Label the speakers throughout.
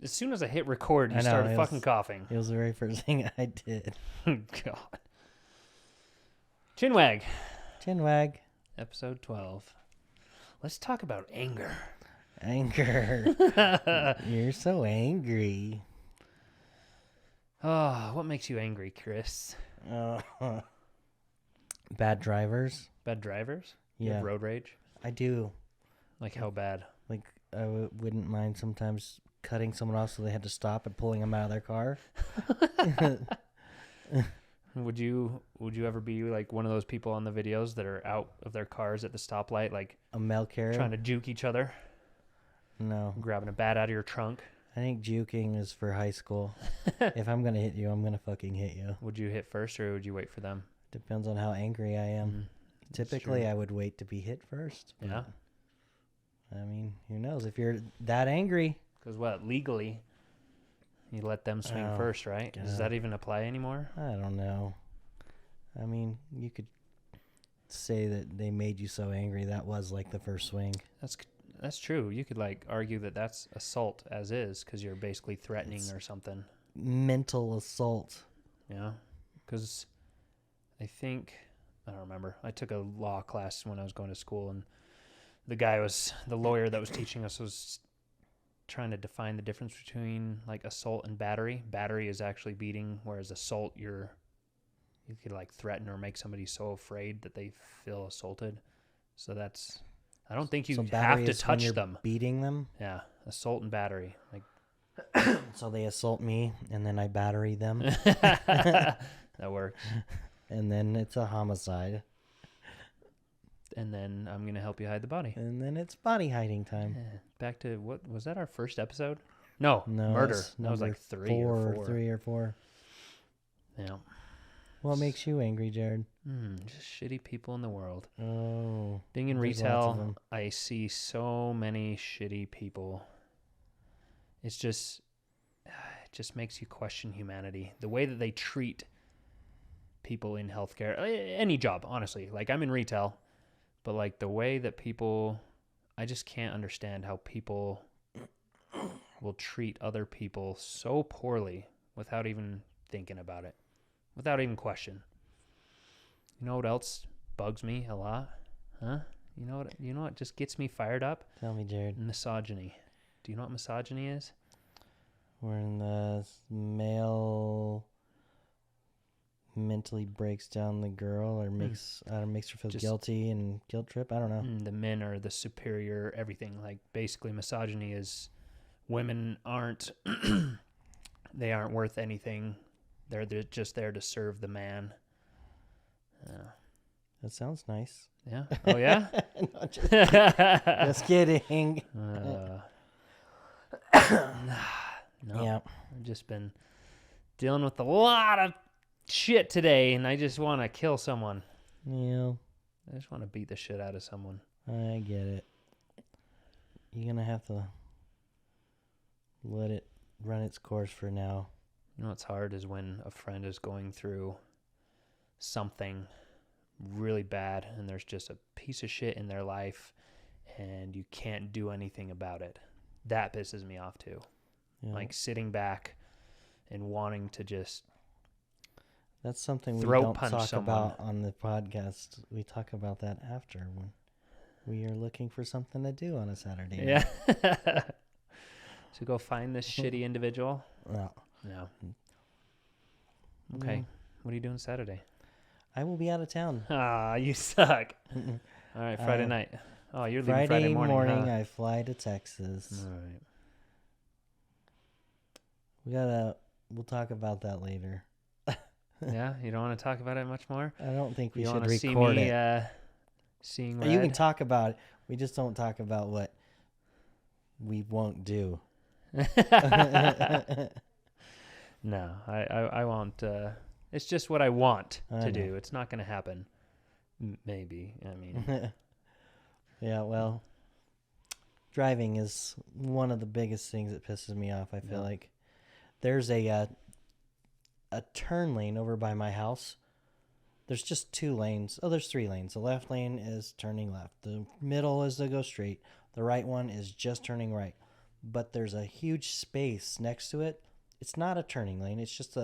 Speaker 1: As soon as I hit record, you started fucking coughing.
Speaker 2: It was the very first thing I did.
Speaker 1: God. Chinwag.
Speaker 2: Chinwag.
Speaker 1: Episode 12. Let's talk about anger.
Speaker 2: Anger. You're so angry.
Speaker 1: Oh, what makes you angry, Chris?
Speaker 2: Bad drivers.
Speaker 1: Bad drivers? You
Speaker 2: Yeah.
Speaker 1: have road rage?
Speaker 2: I do.
Speaker 1: Like how bad?
Speaker 2: Like, I wouldn't mind sometimes cutting someone off so they had to stop and pulling them out of their car.
Speaker 1: Would you ever be like one of those people on the videos that are out of their cars at the stoplight, like
Speaker 2: A mail carrier?
Speaker 1: trying to juke each other,
Speaker 2: No.
Speaker 1: grabbing a bat out of your trunk?
Speaker 2: I think juking is for high school. If I'm going to hit you, I'm going to fucking hit you.
Speaker 1: Would you hit first or would you wait for them?
Speaker 2: Depends on how angry I am.
Speaker 1: That's
Speaker 2: Typically,
Speaker 1: true.
Speaker 2: I would wait to be hit first. but,
Speaker 1: Yeah.
Speaker 2: I mean, who knows? If you're that angry.
Speaker 1: Because what, legally, you let them swing
Speaker 2: Oh,
Speaker 1: first, right? Does
Speaker 2: God.
Speaker 1: that even apply anymore?
Speaker 2: I don't know. I mean, you could say that they made you so angry that was like the first swing.
Speaker 1: That's true. You could like argue that that's assault as is because you're basically threatening or something.
Speaker 2: Mental assault.
Speaker 1: Yeah. Because I don't remember. I took a law class when I was going to school, and the lawyer that was teaching us was trying to define the difference between like assault and battery. Battery is actually beating, whereas assault, you could like threaten or make somebody so afraid that they feel assaulted. So I don't think you
Speaker 2: So
Speaker 1: have
Speaker 2: battery
Speaker 1: to
Speaker 2: is when
Speaker 1: touch
Speaker 2: you're
Speaker 1: them.
Speaker 2: beating them.
Speaker 1: Yeah, assault and battery. Like
Speaker 2: So they assault me, and then I battery them,
Speaker 1: that works.
Speaker 2: and then it's a homicide,
Speaker 1: And then I'm gonna help you hide the body.
Speaker 2: and then it's body hiding time.
Speaker 1: Back to what was that? Our first episode? No,
Speaker 2: No,
Speaker 1: murder.
Speaker 2: that's
Speaker 1: That was
Speaker 2: number
Speaker 1: like three or four.
Speaker 2: 3 or 4.
Speaker 1: Yeah.
Speaker 2: What makes you angry, Jared?
Speaker 1: Just shitty people in the world.
Speaker 2: Oh,
Speaker 1: Being in
Speaker 2: there's lots of
Speaker 1: retail,
Speaker 2: them.
Speaker 1: I see so many shitty people. It just makes you question humanity. The way that they treat people in healthcare, any job, honestly. Like I'm in retail, but like the way that people, I just can't understand how people will treat other people so poorly without even thinking about it, without even question. You know what else bugs me a lot? Huh? You know what just gets me fired up?
Speaker 2: Tell me, Jared.
Speaker 1: Misogyny. Do you know what misogyny is?
Speaker 2: When the male mentally breaks down the girl or makes her feel
Speaker 1: Just-
Speaker 2: guilty and guilt trip. I don't know.
Speaker 1: The men are the superior everything. Like basically misogyny is women aren't they aren't worth anything. They're just there to serve the man.
Speaker 2: That sounds nice.
Speaker 1: Yeah. Oh yeah.
Speaker 2: No, just kidding.
Speaker 1: No.
Speaker 2: Yeah.
Speaker 1: I've just been dealing with a lot of shit today, and I just want to kill someone.
Speaker 2: Yeah,
Speaker 1: I just want to beat the shit out of someone.
Speaker 2: I get it. You're gonna have to let it run its course for now.
Speaker 1: You know what's hard is when a friend is going through something really bad and there's just a piece of shit in their life and you can't do anything about it. That pisses me off too.
Speaker 2: Yeah.
Speaker 1: Like sitting back and wanting to just
Speaker 2: That's something we
Speaker 1: throat
Speaker 2: don't
Speaker 1: punch
Speaker 2: talk
Speaker 1: someone.
Speaker 2: about on the podcast. We talk about that after when we are looking for something to do on a Saturday night.
Speaker 1: Yeah. So go find this shitty individual.
Speaker 2: No.
Speaker 1: No. Okay. What are you doing Saturday?
Speaker 2: I will be out of town.
Speaker 1: Ah, you suck. All right, Friday night. Oh, you're leaving Friday morning. Huh?
Speaker 2: I fly to Texas.
Speaker 1: All right.
Speaker 2: We'll talk about that later.
Speaker 1: Yeah, you don't want to talk about it much more?
Speaker 2: I don't think we
Speaker 1: You
Speaker 2: should
Speaker 1: want to see
Speaker 2: record
Speaker 1: me
Speaker 2: it.
Speaker 1: seeing
Speaker 2: You can
Speaker 1: red?
Speaker 2: talk about it. We just don't talk about what we won't do.
Speaker 1: No, I won't. It's just what I want
Speaker 2: I
Speaker 1: to
Speaker 2: know.
Speaker 1: do. It's not going to happen. Maybe. I mean,
Speaker 2: Yeah, well, driving is one of the biggest things that pisses me off. I feel
Speaker 1: Yeah.
Speaker 2: like there's a turn lane over by my house. There's just 2 lanes. Oh, there's 3 lanes. The left lane is turning left. The middle is to go straight. The right one is just turning right. but there's a huge space next to it. It's not a turning lane. It's just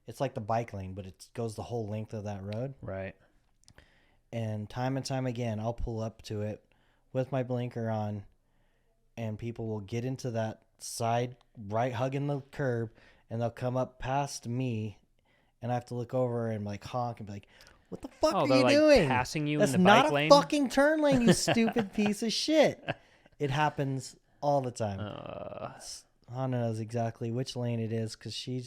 Speaker 2: it's like the bike lane, but it goes the whole length of that road.
Speaker 1: Right.
Speaker 2: And time again, I'll pull up to it with my blinker on, and people will get into that side right hugging the curb, and they'll come up past me, and I have to look over and like honk and be like, "What the fuck are you doing?
Speaker 1: Passing you
Speaker 2: That's
Speaker 1: in the bike
Speaker 2: not
Speaker 1: lane?
Speaker 2: a fucking turn lane, you stupid piece of shit." It happens all the time. Hannah knows exactly which lane it is because she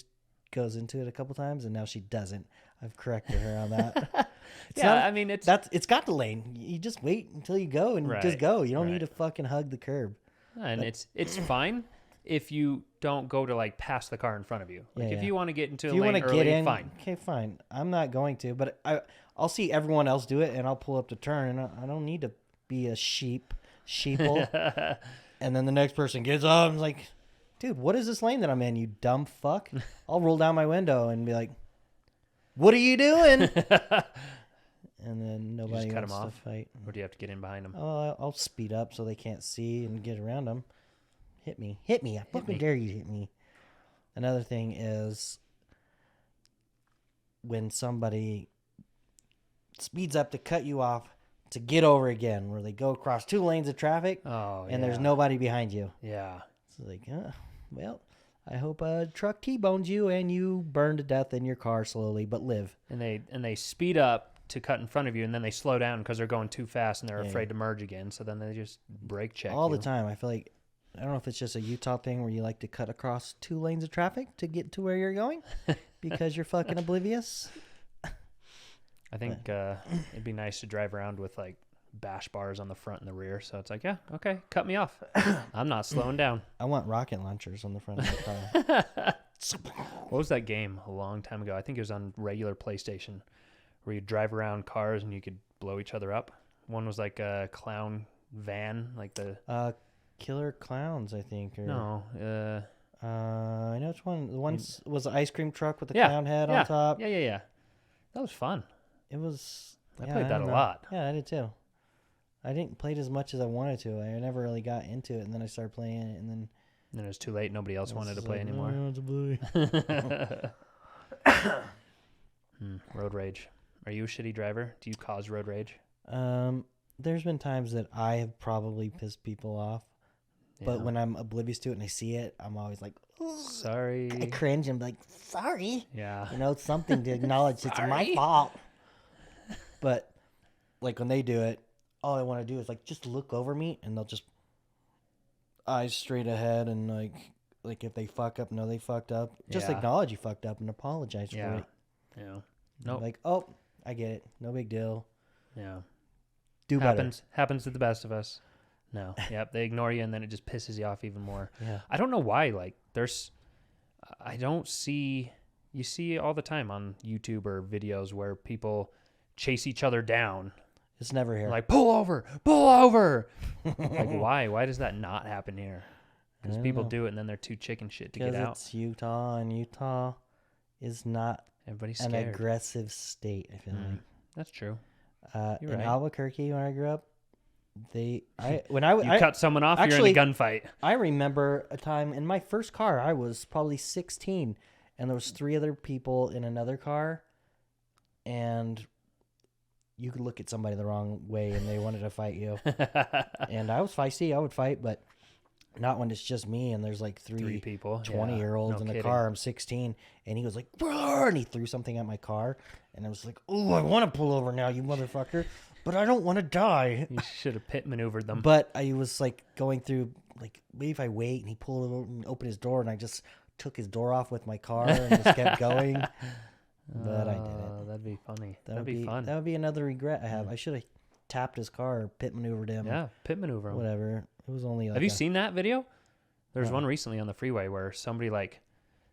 Speaker 2: goes into it a couple times, and now she doesn't. I've corrected her on that. It's got the lane. You just wait until you go and just go. You don't need to fucking hug the curb.
Speaker 1: And it's fine if you don't go to like pass the car in front of you. Like if you want to get into a lane early, fine.
Speaker 2: Okay, fine. I'm not going to, but I'll see everyone else do it, and I'll pull up to turn, and I don't need to be a sheeple. And then the next person gets up and is like, "Dude, what is this lane that I'm in, you dumb fuck?" I'll roll down my window and be like, "What are you doing?" And then nobody wants to fight.
Speaker 1: Or do you have to get in behind them?
Speaker 2: Oh, I'll speed up so they can't see and get around them. Hit me. I fucking dare you to hit me. Another thing is when somebody speeds up to cut you off to get over again, where they go across 2 lanes of traffic and there's nobody behind you.
Speaker 1: Yeah.
Speaker 2: It's like, well, I hope a truck T-bones you and you burn to death in your car slowly, but live.
Speaker 1: And they speed up to cut in front of you, and then they slow down because they're going too fast and they're afraid to merge again. So then they just brake check
Speaker 2: all the time. I feel like, I don't know if it's just a Utah thing where you like to cut across 2 lanes of traffic to get to where you're going because you're fucking oblivious.
Speaker 1: I think it'd be nice to drive around with like bash bars on the front and the rear. So it's like, yeah, okay, cut me off. I'm not slowing down.
Speaker 2: I want rocket launchers on the front of my car.
Speaker 1: What was that game a long time ago? I think it was on regular PlayStation where you drive around cars and you could blow each other up. One was like a clown van, like the
Speaker 2: Killer Clowns, I think. Or,
Speaker 1: no,
Speaker 2: I know which one. The one was an ice cream truck with the clown head on top.
Speaker 1: Yeah. That was fun.
Speaker 2: It was.
Speaker 1: I played that a lot.
Speaker 2: Yeah, I did too. I didn't play it as much as I wanted to. I never really got into it, and then I started playing it, and then
Speaker 1: it was too late. Nobody else wanted to play anymore. Road rage. Are you a shitty driver? Do you cause road rage?
Speaker 2: There's been times that I have probably pissed people off, but when I'm oblivious to it and I see it, I'm always like,
Speaker 1: sorry.
Speaker 2: I cringe and be like, sorry.
Speaker 1: Yeah.
Speaker 2: It's something to acknowledge it's my fault. But like when they do it, all I want to do is like just look over me, and they'll just eyes straight ahead, and like if they fuck up, they fucked up. Just acknowledge you fucked up and apologize for it.
Speaker 1: Yeah. No.
Speaker 2: Like, oh, I get it. No big deal.
Speaker 1: Yeah.
Speaker 2: Do better.
Speaker 1: Happens to the best of us. No. Yep. They ignore you, and then it just pisses you off even more.
Speaker 2: Yeah.
Speaker 1: I don't know why. Like, I don't see. You see all the time on YouTube or videos where people chase each other down.
Speaker 2: It's never here.
Speaker 1: Like, pull over. Like, why? Why does that not happen here? Because people do it, and then they're too chicken shit to get out.
Speaker 2: Because it's Utah, and Utah is not
Speaker 1: Everybody's
Speaker 2: an
Speaker 1: scared.
Speaker 2: aggressive state, I feel like.
Speaker 1: That's true.
Speaker 2: In
Speaker 1: right.
Speaker 2: Albuquerque, when I grew up, you
Speaker 1: cut someone off, you're in a gunfight.
Speaker 2: I remember a time in my first car, I was probably 16, and there was 3 other people in another car, and you could look at somebody the wrong way, and they wanted to fight you. And I was feisty. I would fight, but not when it's just me, and there's like 3
Speaker 1: people,
Speaker 2: 20-year-olds in the car. I'm 16, and he was like, "Brr," and he threw something at my car, and I was like, "Oh, I want to pull over now, you motherfucker, but I don't want to die."
Speaker 1: You should have pit maneuvered them.
Speaker 2: But I was like going through, like, maybe if I wait, and he pulled over and opened his door, and I just took his door off with my car and just kept going. But I didn't.
Speaker 1: That'd be funny. That'd be fun.
Speaker 2: That would be another regret I have. I should have tapped his car or pit maneuvered him.
Speaker 1: Yeah, pit maneuver him.
Speaker 2: Whatever. It was only like
Speaker 1: Have you seen that video? There's one recently on the freeway where somebody, like,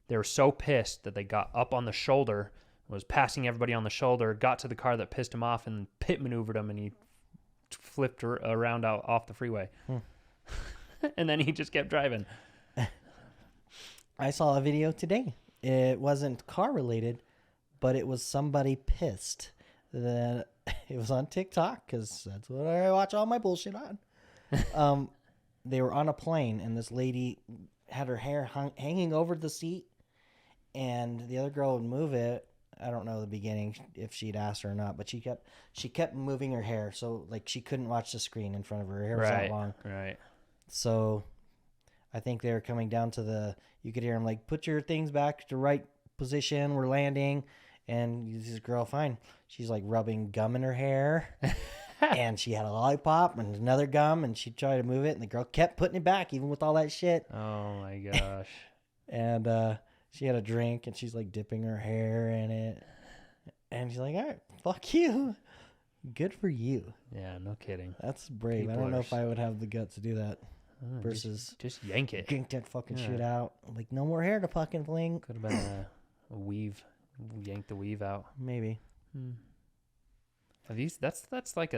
Speaker 1: they were so pissed that they got up on the shoulder, was passing everybody on the shoulder, got to the car that pissed him off, and pit maneuvered him, and he flipped around off the freeway. And then he just kept driving.
Speaker 2: I saw a video today. It wasn't car related, but it was somebody pissed. It was on TikTok, because that's what I watch all my bullshit on. they were on a plane, and this lady had her hair hanging over the seat, and the other girl would move it. I don't know the beginning if she'd asked her or not, but she kept moving her hair, so like she couldn't watch the screen in front of her. Her hair was that long.
Speaker 1: Right.
Speaker 2: So I think they were coming down to you could hear them like, put your things back to right position. We're landing. And this girl, fine. She's like rubbing gum in her hair. And she had a lollipop and another gum, and she tried to move it, and the girl kept putting it back even with all that shit.
Speaker 1: Oh my gosh.
Speaker 2: And she had a drink, and she's like dipping her hair in it. And she's like, all right, fuck you. Good for you.
Speaker 1: Yeah, no kidding.
Speaker 2: That's brave. I don't know if I would have the guts to do that. Versus
Speaker 1: just yank it.
Speaker 2: Yank that fucking shit out. Like, no more hair to fucking fling.
Speaker 1: Could have been a weave. Yank the weave out.
Speaker 2: Maybe.
Speaker 1: That's like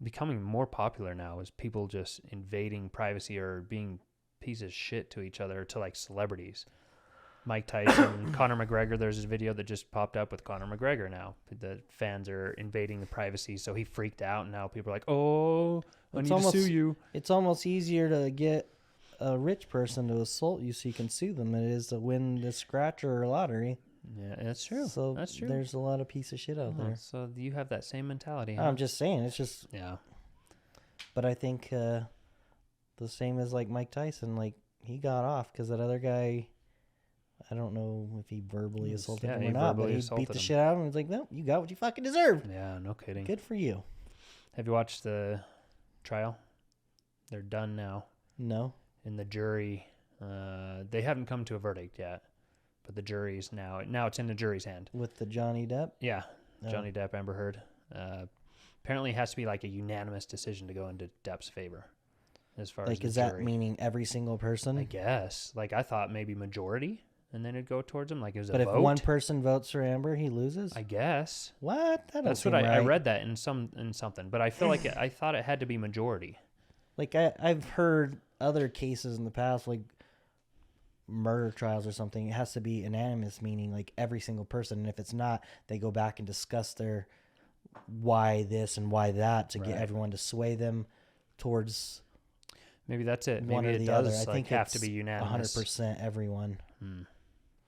Speaker 1: becoming more popular now, is people just invading privacy or being pieces of shit to each other, to like celebrities. Mike Tyson, Conor McGregor. There's this video that just popped up with Conor McGregor now. The fans are invading the privacy, so he freaked out, and now people are like, oh, I need to sue you.
Speaker 2: It's almost easier to get a rich person to assault you so you can sue them than it is to win the scratcher or lottery.
Speaker 1: Yeah, that's true.
Speaker 2: So
Speaker 1: that's true.
Speaker 2: There's a lot of piece of shit out there.
Speaker 1: So you have that same mentality. Huh?
Speaker 2: I'm just saying. It's just...
Speaker 1: Yeah.
Speaker 2: But I think the same as like Mike Tyson, like he got off because that other guy... I don't know if he verbally assaulted him or not, but he beat the shit out of him. He's like, no, you got what you fucking deserved.
Speaker 1: Yeah, no kidding.
Speaker 2: Good for you.
Speaker 1: Have you watched the trial? They're done now.
Speaker 2: No.
Speaker 1: And the jury, they haven't come to a verdict yet, but the jury's now it's in the jury's hand.
Speaker 2: With the Johnny Depp?
Speaker 1: Yeah, Johnny Depp, Amber Heard. Apparently it has to be like a unanimous decision to go into Depp's favor. As far as the
Speaker 2: is
Speaker 1: jury.
Speaker 2: That meaning every single person?
Speaker 1: I guess. Like, I thought maybe majority. And then it'd go towards him, like it was
Speaker 2: but
Speaker 1: a vote.
Speaker 2: But if one person votes for Amber, he loses?
Speaker 1: I guess.
Speaker 2: What?
Speaker 1: That's what I read that in something. But I feel like I thought it had to be majority.
Speaker 2: Like I've heard other cases in the past, like murder trials or something. It has to be unanimous, meaning like every single person. And if it's not, they go back and discuss their why this and why that to get everyone to sway them towards.
Speaker 1: Maybe that's it.
Speaker 2: One
Speaker 1: Maybe
Speaker 2: or
Speaker 1: it
Speaker 2: the
Speaker 1: does
Speaker 2: other. I think
Speaker 1: have to be unanimous.
Speaker 2: 100% everyone.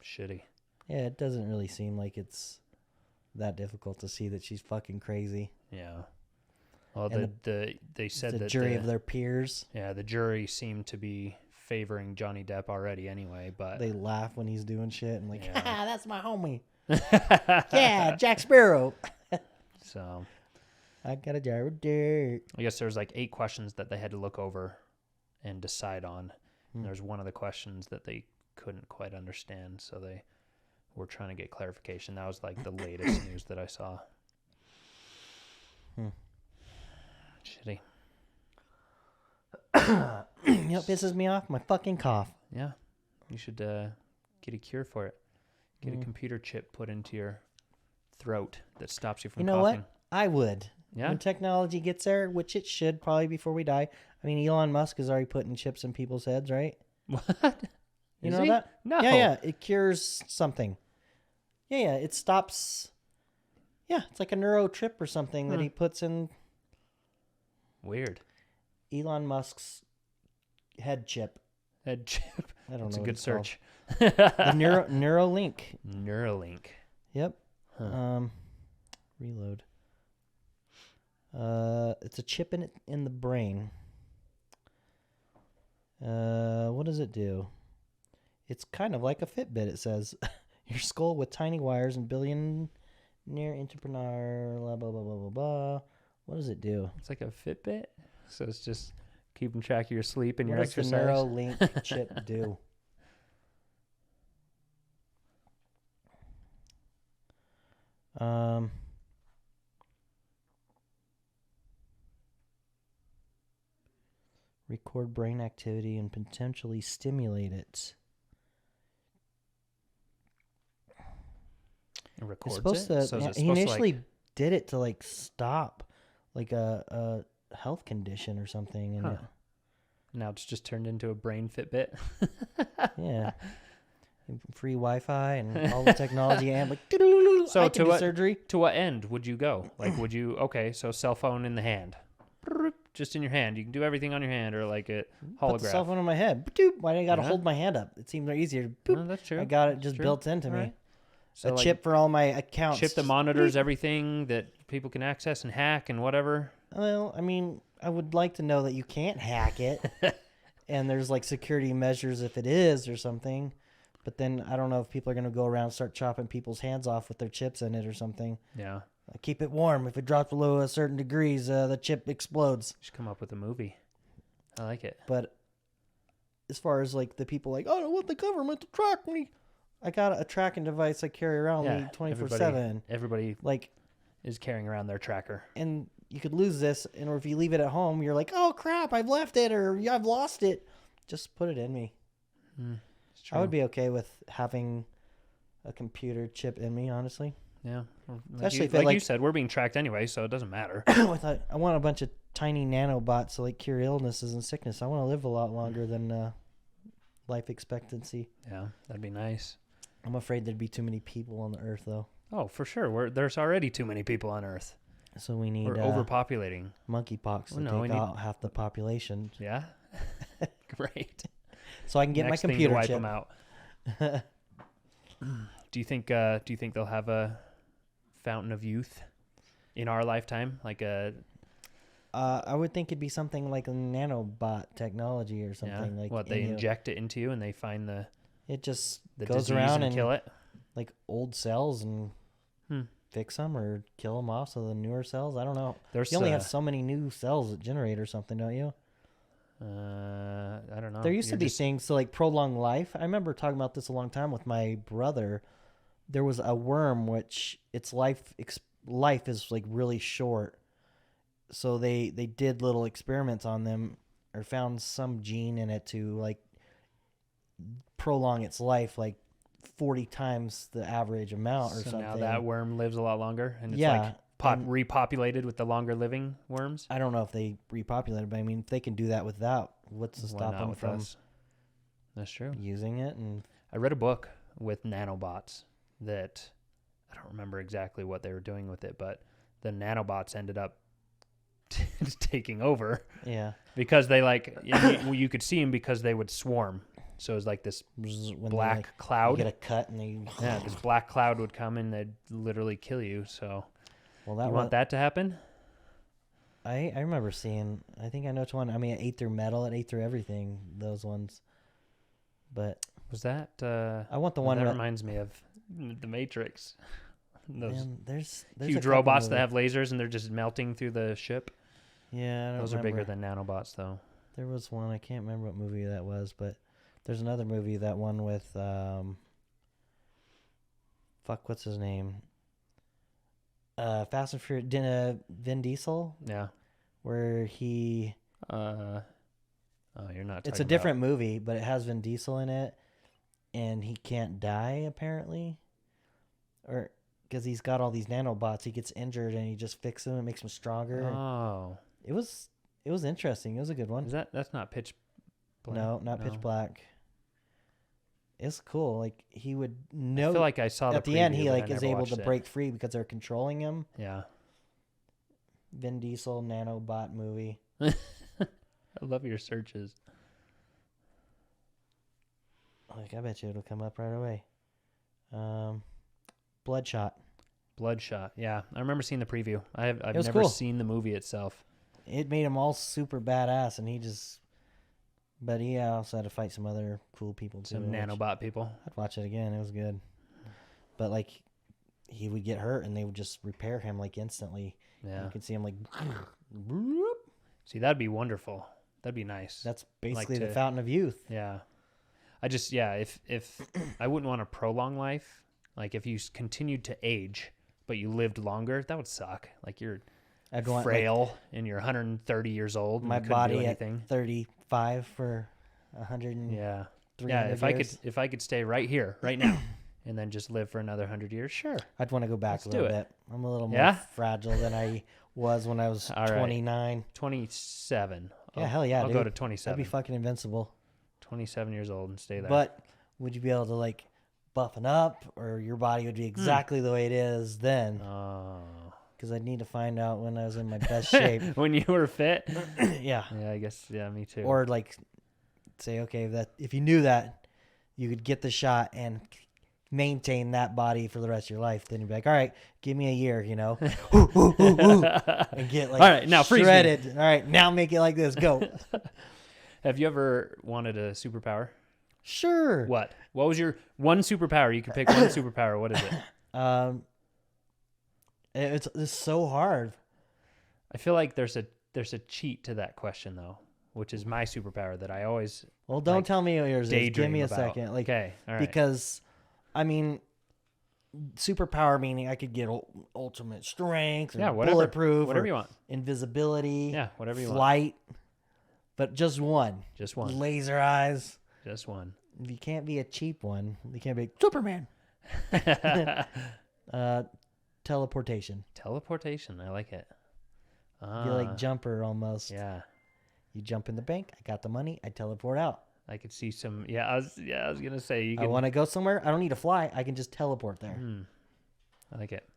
Speaker 1: Shitty.
Speaker 2: Yeah, it doesn't really seem like it's that difficult to see that she's fucking crazy.
Speaker 1: Yeah. Well, they said
Speaker 2: the
Speaker 1: that
Speaker 2: jury of their peers.
Speaker 1: Yeah, the jury seemed to be favoring Johnny Depp already anyway, but
Speaker 2: they laugh when he's doing shit and like, ha, that's my homie. Yeah, Jack Sparrow.
Speaker 1: So,
Speaker 2: I got a jar of dirt.
Speaker 1: I guess there's like 8 questions that they had to look over and decide on. And there's one of the questions that they couldn't quite understand, so they were trying to get clarification. That was like the latest news that I saw. Shitty.
Speaker 2: You know what pisses me off? My fucking cough.
Speaker 1: Yeah. You should get a cure for it. Get a computer chip put into your throat that stops you from coughing. You know what?
Speaker 2: I would. Yeah. When technology gets there, which it should probably before we die. I mean, Elon Musk is already putting chips in people's heads, right?
Speaker 1: What?
Speaker 2: You know that?
Speaker 1: No.
Speaker 2: Yeah. It cures something. Yeah. It stops. Yeah, it's like a neuro trip or something that he puts in.
Speaker 1: Weird.
Speaker 2: Elon Musk's head chip.
Speaker 1: Head chip.
Speaker 2: I don't know.
Speaker 1: It's a good search.
Speaker 2: The Neuralink.
Speaker 1: Neuralink.
Speaker 2: Yep. Reload. It's a chip in the brain. What does it do? It's kind of like a Fitbit, it says. Your skull with tiny wires and billionaire entrepreneur, blah, blah, blah, blah, blah, blah. What does it do?
Speaker 1: It's like a Fitbit? So it's just keeping track of your sleep and your exercise?
Speaker 2: What does the Neuralink chip do? Record brain activity and potentially stimulate it.
Speaker 1: It records
Speaker 2: it's supposed
Speaker 1: it?
Speaker 2: He initially did it to like stop like a health condition or something. And
Speaker 1: now it's just turned into a brain Fitbit.
Speaker 2: Yeah. Free Wi-Fi and all the technology and like
Speaker 1: so
Speaker 2: surgery.
Speaker 1: To what end would you go? Like, would you, okay, so cell phone in the hand. just in your hand. You can do everything on your hand or like a
Speaker 2: Put the cell
Speaker 1: holograph.
Speaker 2: phone in my head. Boop. Why do I got to
Speaker 1: Yeah.
Speaker 2: hold my hand up? It seems easier. Boop.
Speaker 1: No, that's true.
Speaker 2: I got it just
Speaker 1: True.
Speaker 2: built into
Speaker 1: All
Speaker 2: me.
Speaker 1: right. So
Speaker 2: A
Speaker 1: like,
Speaker 2: chip for all my accounts.
Speaker 1: chip that
Speaker 2: Just
Speaker 1: monitors
Speaker 2: beep.
Speaker 1: everything that people can access and hack and whatever.
Speaker 2: Well, I mean, I would like to know that you can't hack it. And there's like security measures if it is or something. But then I don't know if people are going to go around and start chopping people's hands off with their chips in it or something.
Speaker 1: Yeah.
Speaker 2: Keep it warm. If it drops below a certain degrees, the chip explodes.
Speaker 1: You should come up with a movie. I like it.
Speaker 2: But as far as like the people like, I don't want the government to track me. I got a tracking device I carry around me 24/7.
Speaker 1: Everybody
Speaker 2: Like
Speaker 1: is carrying around their tracker.
Speaker 2: And you could lose this, and or if you leave it at home, you're like, oh crap, I've left it or I've lost it. Just put it in me.
Speaker 1: It's true.
Speaker 2: I would be okay with having a computer chip in me, honestly.
Speaker 1: Yeah.
Speaker 2: Especially if
Speaker 1: like
Speaker 2: it,
Speaker 1: you said, we're being tracked anyway, so it doesn't matter.
Speaker 2: I want a bunch of tiny nanobots to like cure illnesses and sickness. I want to live a lot longer than life expectancy.
Speaker 1: Yeah, that'd be nice.
Speaker 2: I'm afraid there'd be too many people on the earth, though.
Speaker 1: Oh, for sure. There's already too many people on Earth.
Speaker 2: So we need
Speaker 1: We're overpopulating.
Speaker 2: monkeypox to
Speaker 1: Well, no,
Speaker 2: take out half the population.
Speaker 1: Yeah. Great.
Speaker 2: So I can get
Speaker 1: Next
Speaker 2: my
Speaker 1: thing to
Speaker 2: computer
Speaker 1: wipe
Speaker 2: chip.
Speaker 1: them out. Do you think they'll have a fountain of youth in our lifetime? Like a
Speaker 2: I would think it'd be something like a nanobot technology or something. Like
Speaker 1: what they inject it into you and they find the
Speaker 2: just goes
Speaker 1: disease
Speaker 2: around
Speaker 1: and kill it.
Speaker 2: like old cells and fix them or kill them off. So the newer cells, I don't know.
Speaker 1: There's
Speaker 2: You only have so many new cells that generate or something, don't you?
Speaker 1: I don't know.
Speaker 2: There used
Speaker 1: You're
Speaker 2: to be
Speaker 1: just-
Speaker 2: things to like prolong life. I remember talking about this a long time with my brother. There was a worm which its life is like really short. So they did little experiments on them or found some gene in it to like prolong its life like 40 times the average amount or
Speaker 1: so
Speaker 2: something.
Speaker 1: now that worm lives a lot longer and it's
Speaker 2: Yeah,
Speaker 1: like
Speaker 2: and-
Speaker 1: repopulated with the longer living worms.
Speaker 2: I don't know if they repopulated, but I mean, if they can do that without, what's to
Speaker 1: Why
Speaker 2: stop
Speaker 1: not
Speaker 2: them
Speaker 1: with
Speaker 2: from
Speaker 1: us? That's true.
Speaker 2: using it? And
Speaker 1: I read a book with nanobots that I don't remember exactly what they were doing with it, but the nanobots ended up taking over
Speaker 2: yeah,
Speaker 1: because they you could see them because they would swarm. So it was like this
Speaker 2: when
Speaker 1: black
Speaker 2: they
Speaker 1: cloud.
Speaker 2: get a cut and they
Speaker 1: This black cloud would come and they'd literally kill you. So
Speaker 2: well,
Speaker 1: you want that to happen?
Speaker 2: I remember seeing. I think I know which one. I mean, it ate through metal. It ate through everything. Those ones. But
Speaker 1: Was that?
Speaker 2: I want the one
Speaker 1: that
Speaker 2: that
Speaker 1: reminds me of the Matrix. Those
Speaker 2: man, there's
Speaker 1: huge
Speaker 2: a couple
Speaker 1: robots that
Speaker 2: movies.
Speaker 1: have lasers and they're just melting through the ship.
Speaker 2: Yeah, I don't
Speaker 1: Those are
Speaker 2: remember.
Speaker 1: bigger than nanobots, though.
Speaker 2: There was one. I can't remember what movie that was, but there's another movie. That one with what's his name? Fast and Furious. Vin Diesel,
Speaker 1: Yeah.
Speaker 2: where he.
Speaker 1: Oh, you're not.
Speaker 2: It's a different movie, but it has Vin Diesel in it, and he can't die apparently, or because he's got all these nanobots. He gets injured and he just fixes them and makes them stronger.
Speaker 1: Oh,
Speaker 2: It was interesting. It was a good one.
Speaker 1: is that's not Pitch Black?
Speaker 2: No, not Pitch Black. It's cool. Like he would
Speaker 1: I
Speaker 2: know.
Speaker 1: feel like I saw
Speaker 2: At
Speaker 1: the
Speaker 2: the end,
Speaker 1: preview,
Speaker 2: he
Speaker 1: but I
Speaker 2: like is
Speaker 1: never
Speaker 2: able
Speaker 1: watched
Speaker 2: to
Speaker 1: it.
Speaker 2: break free because they're controlling him.
Speaker 1: Yeah,
Speaker 2: Vin Diesel nanobot movie.
Speaker 1: I love your searches.
Speaker 2: Like I bet you it'll come up right away. Bloodshot.
Speaker 1: Bloodshot. Yeah, I remember seeing the preview. I've
Speaker 2: was
Speaker 1: never
Speaker 2: cool.
Speaker 1: seen the movie itself.
Speaker 2: It made him all super badass, and he just. But he also had to fight some other cool people too.
Speaker 1: Some nanobot people.
Speaker 2: I'd watch it again. It was good. But like, he would get hurt, and they would just repair him like instantly.
Speaker 1: Yeah.
Speaker 2: You could see him like.
Speaker 1: See, that'd be wonderful. That'd be nice.
Speaker 2: That's basically
Speaker 1: to-
Speaker 2: the fountain of youth.
Speaker 1: Yeah. If I wouldn't want to prolong life, like if you continued to age, but you lived longer, that would suck. Like you're
Speaker 2: I'd want
Speaker 1: frail and you're 130 years old.
Speaker 2: my
Speaker 1: and couldn't do
Speaker 2: body at
Speaker 1: anything.
Speaker 2: 35 for 100 and
Speaker 1: Yeah.
Speaker 2: 300
Speaker 1: Yeah.
Speaker 2: years.
Speaker 1: If I could stay right here, right now, and then just live for another 100 years, sure.
Speaker 2: I'd want to go back
Speaker 1: Let's
Speaker 2: a
Speaker 1: do
Speaker 2: little
Speaker 1: it.
Speaker 2: bit. I'm a little more
Speaker 1: Yeah?
Speaker 2: fragile than I was when I was
Speaker 1: All right.
Speaker 2: 29.
Speaker 1: 27.
Speaker 2: Yeah, hell yeah,
Speaker 1: I'll
Speaker 2: dude.
Speaker 1: go to
Speaker 2: That'd
Speaker 1: 27.
Speaker 2: be fucking invincible.
Speaker 1: 27 years old and stay there.
Speaker 2: But would you be able to like buffen up, or your body would be exactly the way it is then?
Speaker 1: Oh.
Speaker 2: because I need to find out when I was in my best shape.
Speaker 1: When you were fit.
Speaker 2: Yeah.
Speaker 1: Yeah, I guess. Yeah, me too.
Speaker 2: Or like say, okay, that if you knew that you could get the shot and maintain that body for the rest of your life, then you'd be like, all right, give me a year, you know, and get like
Speaker 1: all right, now
Speaker 2: shredded. All right, now make it like this. Go.
Speaker 1: Have you ever wanted a superpower?
Speaker 2: Sure.
Speaker 1: What was your one superpower? You can pick one superpower. What is it?
Speaker 2: It's so hard.
Speaker 1: I feel like there's a cheat to that question though, which is my superpower that I always.
Speaker 2: Well, don't tell me what yours is. Give me a
Speaker 1: about.
Speaker 2: second. Like,
Speaker 1: okay, all right.
Speaker 2: Because, I mean, superpower meaning I could get ultimate strength, or bulletproof,
Speaker 1: whatever
Speaker 2: or
Speaker 1: you want,
Speaker 2: invisibility,
Speaker 1: whatever you
Speaker 2: flight, but just one.
Speaker 1: Just one.
Speaker 2: Laser eyes.
Speaker 1: Just one.
Speaker 2: You can't be a cheap one. You can't be Superman. Teleportation.
Speaker 1: Teleportation. I like it.
Speaker 2: You're like Jumper almost.
Speaker 1: Yeah.
Speaker 2: You jump in the bank. I got the money. I teleport out.
Speaker 1: I could see some. Yeah, I was gonna say you.
Speaker 2: I want to go somewhere. I don't need to fly. I can just teleport there.
Speaker 1: I like it.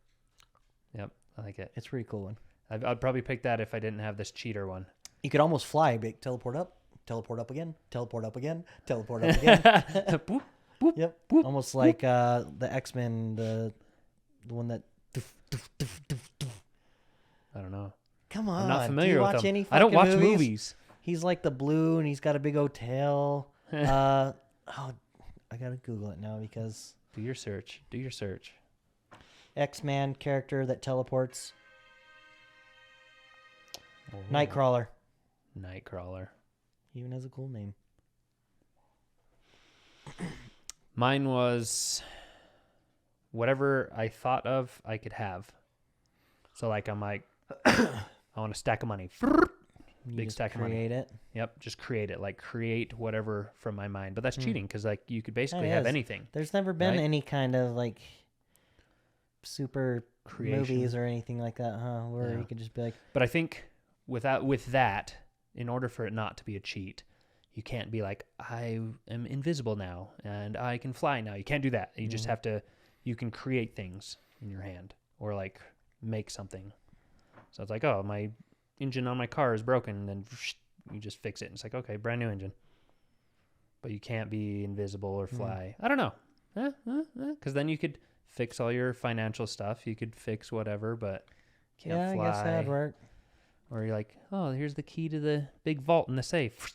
Speaker 1: Yep, I like it.
Speaker 2: It's a pretty cool one.
Speaker 1: I'd probably pick that if I didn't have this cheater one.
Speaker 2: You could almost fly, but teleport up again, teleport up again, teleport up again.
Speaker 1: Boop, boop,
Speaker 2: yep.
Speaker 1: boop,
Speaker 2: almost like the X-Men, the one that.
Speaker 1: I don't know.
Speaker 2: Come on.
Speaker 1: I'm not familiar with
Speaker 2: watch
Speaker 1: them.
Speaker 2: Any
Speaker 1: I don't watch
Speaker 2: movies. He's like the blue, and he's got a big old tail. I gotta Google it now because.
Speaker 1: Do your search.
Speaker 2: X-Man character that teleports.
Speaker 1: Oh.
Speaker 2: Nightcrawler. He even has a cool name.
Speaker 1: Mine was whatever I thought of, I could have. So like I'm like, I want a stack of money. Big stack of money.
Speaker 2: Create it.
Speaker 1: Yep, just create it. Like create whatever from my mind. But that's cheating because like you could basically have anything.
Speaker 2: There's never been any kind of like super movies or anything like that, huh? Where you could just be like.
Speaker 1: But I think with that, in order for it not to be a cheat, you can't be like, I am invisible now and I can fly now. You can't do that. You just have to. You can create things in your hand or like make something. So it's like, oh, my engine on my car is broken, and then you just fix it. And it's like, okay, brand new engine. But you can't be invisible or fly. I don't know. Because then you could fix all your financial stuff. You could fix whatever, but can't fly.
Speaker 2: I guess that'd work.
Speaker 1: Or you're like, oh, here's the key to the big vault in the safe.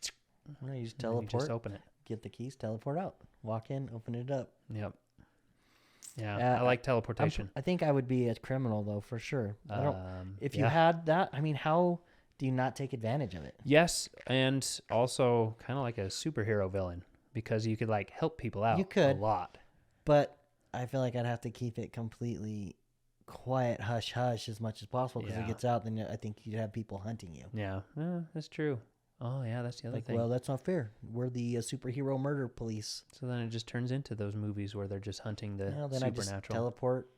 Speaker 2: No, you just teleport.
Speaker 1: You just open it.
Speaker 2: Get the keys, teleport out. Walk in, open it up.
Speaker 1: Yep. Yeah, I like teleportation.
Speaker 2: I think I would be a criminal, though, for sure. If you had that, I mean, how do you not take advantage of it?
Speaker 1: Yes, and also kind of like a superhero villain, because you could like help people out.
Speaker 2: You could
Speaker 1: a lot.
Speaker 2: But I feel like I'd have to keep it completely quiet, hush, hush as much as possible, because if it gets out, then I think you'd have people hunting you.
Speaker 1: Yeah, that's true. Oh, yeah, that's the other thing.
Speaker 2: Well, that's not fair. We're the superhero murder police.
Speaker 1: So then it just turns into those movies where they're just hunting the
Speaker 2: then
Speaker 1: supernatural.
Speaker 2: I just teleport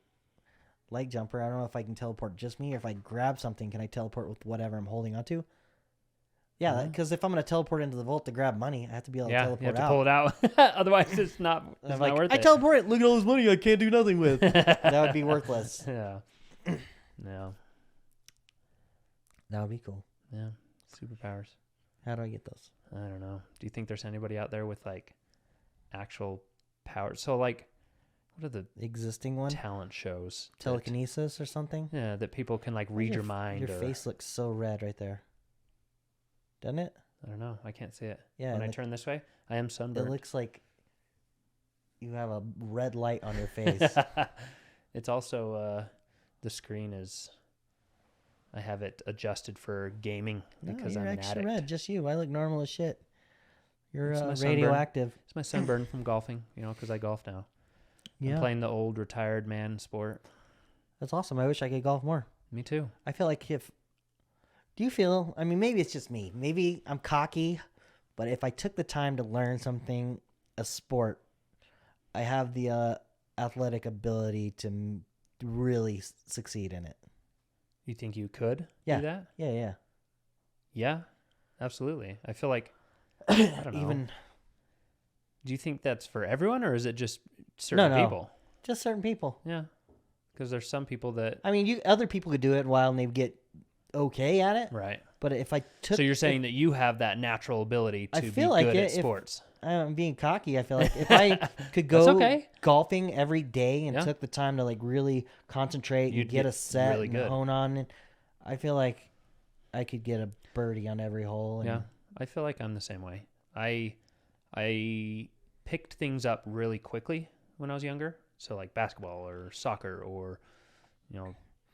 Speaker 2: like Jumper. I don't know if I can teleport just me, or if I grab something, can I teleport with whatever I'm holding onto? Yeah, because if I'm going to teleport into the vault to grab money, I have to be able to teleport out.
Speaker 1: You have to pull it out. Otherwise, it's not worth it.
Speaker 2: I teleport it. Look at all this money I can't do nothing with. That would be worthless.
Speaker 1: Yeah. No.
Speaker 2: That would be cool.
Speaker 1: Yeah. Superpowers.
Speaker 2: How do I get those?
Speaker 1: I don't know. Do you think there's anybody out there with like actual power? So like, what are the
Speaker 2: existing one
Speaker 1: talent shows?
Speaker 2: Telekinesis or something?
Speaker 1: Yeah, that people can like read your mind.
Speaker 2: Your face looks so red right there. Doesn't it?
Speaker 1: I don't know. I can't see it.
Speaker 2: Yeah.
Speaker 1: When I turn this way, I am sunburned.
Speaker 2: It looks like you have a red light on your face.
Speaker 1: It's also the screen is. I have it adjusted for gaming because I'm an addict.
Speaker 2: Red, just you. I look normal as shit. You're
Speaker 1: it's
Speaker 2: radioactive.
Speaker 1: It's my sunburn from golfing, because I golf now. Yeah. I'm playing the old retired man sport.
Speaker 2: That's awesome. I wish I could golf more.
Speaker 1: Me too.
Speaker 2: I feel like do you feel, I mean, maybe it's just me. Maybe I'm cocky, but if I took the time to learn something, a sport, I have the athletic ability to really succeed in it.
Speaker 1: You think you could do that?
Speaker 2: Yeah.
Speaker 1: Yeah, absolutely. I feel like, I don't know. Do you think that's for everyone, or is it just certain people?
Speaker 2: Just certain people.
Speaker 1: Yeah. Because there's some people that...
Speaker 2: I mean, other people could do it a while and they get okay at it.
Speaker 1: Right.
Speaker 2: But if I took...
Speaker 1: So you're saying that you have that natural ability to be good at sports.
Speaker 2: I'm being cocky. I feel like if I could go golfing every day and took the time to like really concentrate and get a set really and hone on it, I feel like I could get a birdie on every hole. And
Speaker 1: yeah, I feel like I'm the same way. I picked things up really quickly when I was younger. So like basketball or soccer or,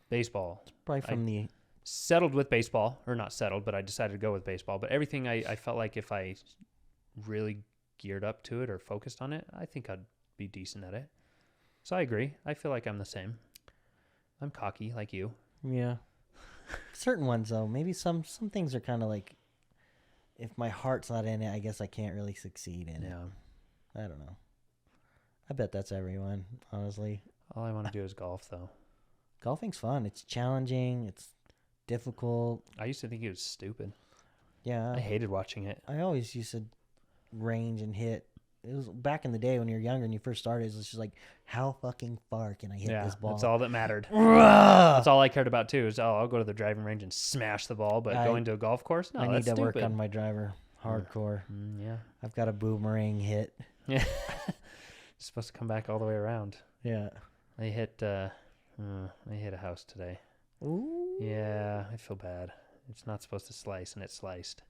Speaker 1: baseball.
Speaker 2: It's probably from
Speaker 1: settled with baseball, or not settled, but I decided to go with baseball. But everything I felt like if I really geared up to it or focused on it, I think I'd be decent at it. So I agree. I feel like I'm the same. I'm cocky like you.
Speaker 2: Yeah. Certain ones though, maybe some things are kind of like, if my heart's not in it, I guess I can't really succeed in it. I don't know. I bet that's everyone, honestly.
Speaker 1: All I want to do is golf though.
Speaker 2: Golfing's fun. It's challenging. It's difficult.
Speaker 1: I used to think it was stupid.
Speaker 2: Yeah.
Speaker 1: I hated watching it.
Speaker 2: I always used to range and hit. It was back in the day when you're younger and you first started. It was just like, how fucking far can I hit this ball?
Speaker 1: That's all that mattered. That's all I cared about too. Is I'll go to the driving range and smash the ball. But going to a golf course, no,
Speaker 2: I need to
Speaker 1: stupid.
Speaker 2: work on my driver hardcore.
Speaker 1: Yeah,
Speaker 2: I've got a boomerang hit.
Speaker 1: Yeah, it's supposed to come back all the way around.
Speaker 2: Yeah,
Speaker 1: I hit a house today.
Speaker 2: Ooh.
Speaker 1: Yeah, I feel bad. It's not supposed to slice, and it sliced.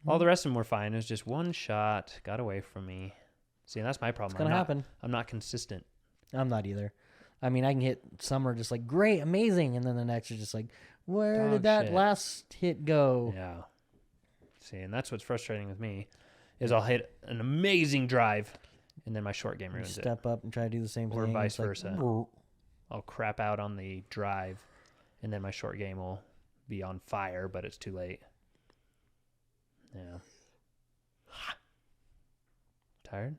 Speaker 1: All the rest of them were fine. It was just one shot. Got away from me. See, and that's my problem.
Speaker 2: It's going to happen.
Speaker 1: I'm not consistent.
Speaker 2: I'm not either. I mean, I can hit some are just like, great, amazing. And then the next is just like, where did that last hit go?
Speaker 1: Yeah. See, and that's what's frustrating with me is I'll hit an amazing drive, and then my short game ruins it.
Speaker 2: Step up and try to do the same thing.
Speaker 1: Or vice versa. I'll crap out on the drive, and then my short game will be on fire, but it's too late. Yeah. Tired?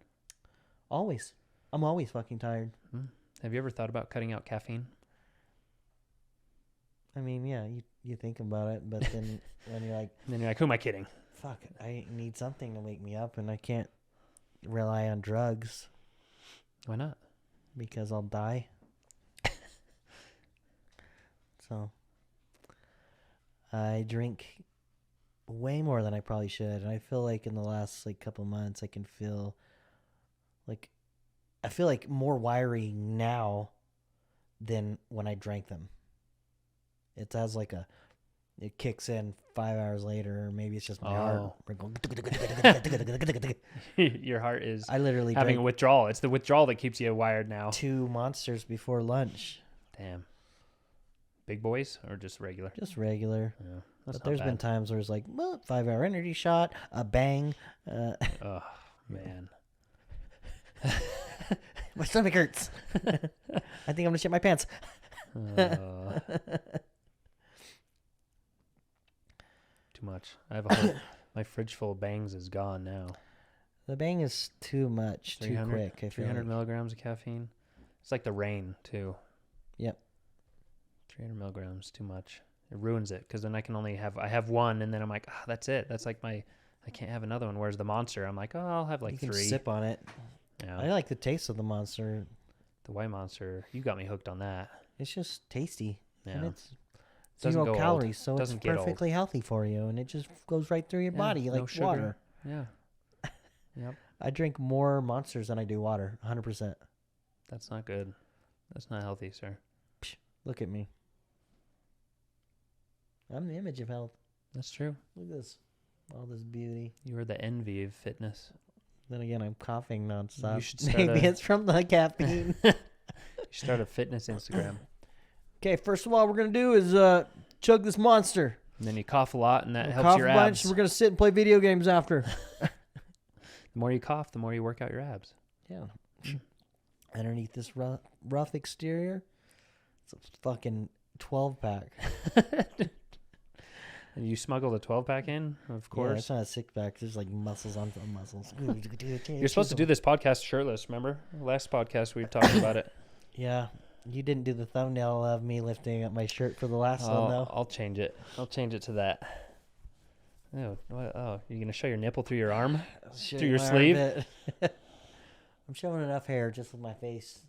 Speaker 2: Always. I'm always fucking tired.
Speaker 1: Have you ever thought about cutting out caffeine?
Speaker 2: I mean, yeah, you think about it, but then when you're like...
Speaker 1: And then you're like, who am I kidding?
Speaker 2: Fuck, I need something to wake me up, and I can't rely on drugs.
Speaker 1: Why not?
Speaker 2: Because I'll die. So, I drink way more than I probably should, and I feel like in the last couple months I can feel like more wiry now than when I drank them. It has it kicks in 5 hours later, or maybe it's just my heart.
Speaker 1: Your heart is
Speaker 2: I literally
Speaker 1: having a withdrawal. It's the withdrawal that keeps you wired now.
Speaker 2: 2 monsters before lunch.
Speaker 1: Damn. Big boys or just regular?
Speaker 2: Just regular.
Speaker 1: Yeah,
Speaker 2: but there's been times where it's like, 5-hour energy shot, a bang.
Speaker 1: Oh, man.
Speaker 2: My stomach hurts. I think I'm going to shit my pants.
Speaker 1: Too much. I have my fridge full of bangs is gone now.
Speaker 2: The bang is too much, too quick.
Speaker 1: 300 milligrams of caffeine. It's like the rain, too.
Speaker 2: Yep.
Speaker 1: 300 milligrams, too much. It ruins it because then I have one, and then I'm like, that's it. That's like I can't have another one. Whereas the Monster, I'm like, I'll have like 3.
Speaker 2: You can sip on it.
Speaker 1: Yeah.
Speaker 2: I like the taste of the Monster.
Speaker 1: The white Monster, you got me hooked on that.
Speaker 2: It's just tasty.
Speaker 1: Yeah.
Speaker 2: And it's 0 calories, so it's perfectly
Speaker 1: old.
Speaker 2: Healthy for you, and it just goes right through your body like
Speaker 1: no
Speaker 2: water.
Speaker 1: Yeah. Yep.
Speaker 2: I drink more Monsters than I do water, 100%.
Speaker 1: That's not good. That's not healthy, sir.
Speaker 2: Look at me. I'm the image of health.
Speaker 1: That's true.
Speaker 2: Look at this. All this beauty.
Speaker 1: You are the envy of fitness.
Speaker 2: Then again, I'm coughing nonstop.
Speaker 1: You should start
Speaker 2: Maybe it's from the caffeine.
Speaker 1: You should start a fitness Instagram.
Speaker 2: Okay, first of all, we're going to do is chug this Monster.
Speaker 1: And then you cough a lot, and that helps
Speaker 2: cough
Speaker 1: your
Speaker 2: a
Speaker 1: abs.
Speaker 2: bunch, and we're going to sit and play video games after.
Speaker 1: The more you cough, the more you work out your abs.
Speaker 2: Yeah. Underneath this rough exterior, it's a fucking 12-pack.
Speaker 1: And you smuggled a 12-pack in, of course.
Speaker 2: Yeah, it's not a 6-pack. There's like muscles on muscles.
Speaker 1: You're supposed to do this podcast shirtless, remember? Last podcast we talked about it.
Speaker 2: Yeah. You didn't do the thumbnail of me lifting up my shirt for the last one, though.
Speaker 1: I'll change it. I'll change it to that. Oh, you're going to show your nipple through your arm? Through your sleeve?
Speaker 2: I'm showing enough hair just with my face.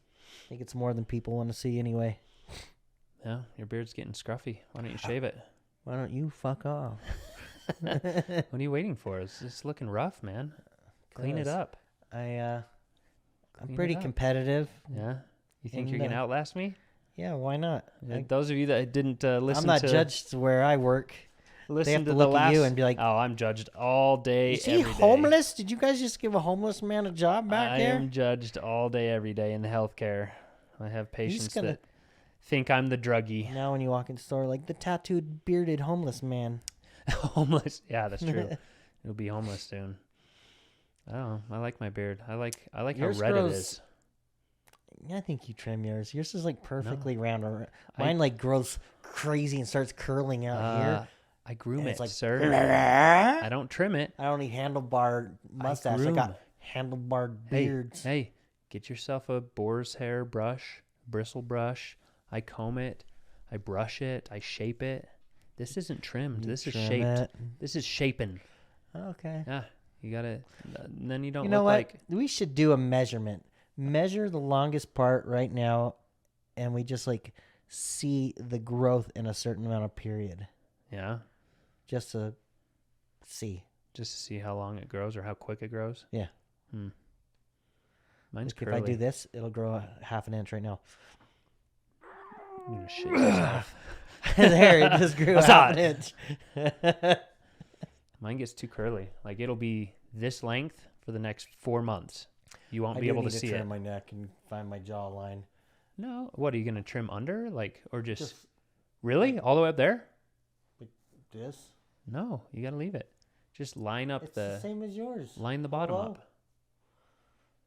Speaker 2: I think it's more than people want to see anyway.
Speaker 1: Yeah, your beard's getting scruffy. Why don't you shave it?
Speaker 2: Why don't you fuck off?
Speaker 1: What are you waiting for? It's looking rough, man. Clean it up.
Speaker 2: I'm
Speaker 1: Clean
Speaker 2: pretty
Speaker 1: it up.
Speaker 2: competitive.
Speaker 1: Yeah. You think
Speaker 2: And,
Speaker 1: you're going to outlast me?
Speaker 2: Yeah, why not?
Speaker 1: Those of you that didn't listen
Speaker 2: I'm not
Speaker 1: to...
Speaker 2: judged where I work. They have to
Speaker 1: the
Speaker 2: look
Speaker 1: last...
Speaker 2: at you and be like,
Speaker 1: oh, I'm judged all day,
Speaker 2: is he
Speaker 1: every day.
Speaker 2: homeless? Did you guys just give a homeless man a job back
Speaker 1: I
Speaker 2: there?
Speaker 1: am judged all day, every day in the healthcare. I have patients that think I'm the druggie.
Speaker 2: Now when you walk in the store, like the tattooed, bearded homeless man.
Speaker 1: Homeless. Yeah, that's true. It'll be homeless soon. I don't know. I like my beard. I like
Speaker 2: Yours
Speaker 1: how red
Speaker 2: grows,
Speaker 1: it is.
Speaker 2: I think you trim yours. Yours is like perfectly
Speaker 1: No.
Speaker 2: round. Mine like grows crazy and starts curling out here.
Speaker 1: I groom
Speaker 2: And
Speaker 1: it,
Speaker 2: it's like,
Speaker 1: sir. I don't trim it.
Speaker 2: I don't need handlebar mustache. I got handlebar beards.
Speaker 1: Hey, get yourself a boar's hair brush, bristle brush. I comb it. I brush it. I shape it. This isn't trimmed. This is shaped.
Speaker 2: It.
Speaker 1: This is shaping.
Speaker 2: Okay.
Speaker 1: Yeah, you gotta. Then you don't.
Speaker 2: You know
Speaker 1: look
Speaker 2: what?
Speaker 1: like.
Speaker 2: We should do a measurement. Measure the longest part right now, and we just like see the growth in a certain amount of period.
Speaker 1: Yeah.
Speaker 2: Just to see.
Speaker 1: Just to see how long it grows or how quick it grows.
Speaker 2: Yeah.
Speaker 1: Mine's
Speaker 2: like
Speaker 1: curly.
Speaker 2: if I do this, it'll grow a half an inch right now.
Speaker 1: You're gonna shit yourself.
Speaker 2: There, it just grew a half an inch.
Speaker 1: Mine gets too curly. Like it'll be this length for the next 4 months. You won't be able to see it.
Speaker 2: I trim my neck and find my jawline.
Speaker 1: No. What are you gonna trim under? Like or just really all the way up there?
Speaker 2: Like this?
Speaker 1: No, you gotta leave it. Just line up
Speaker 2: it's the same as yours.
Speaker 1: Line the bottom up.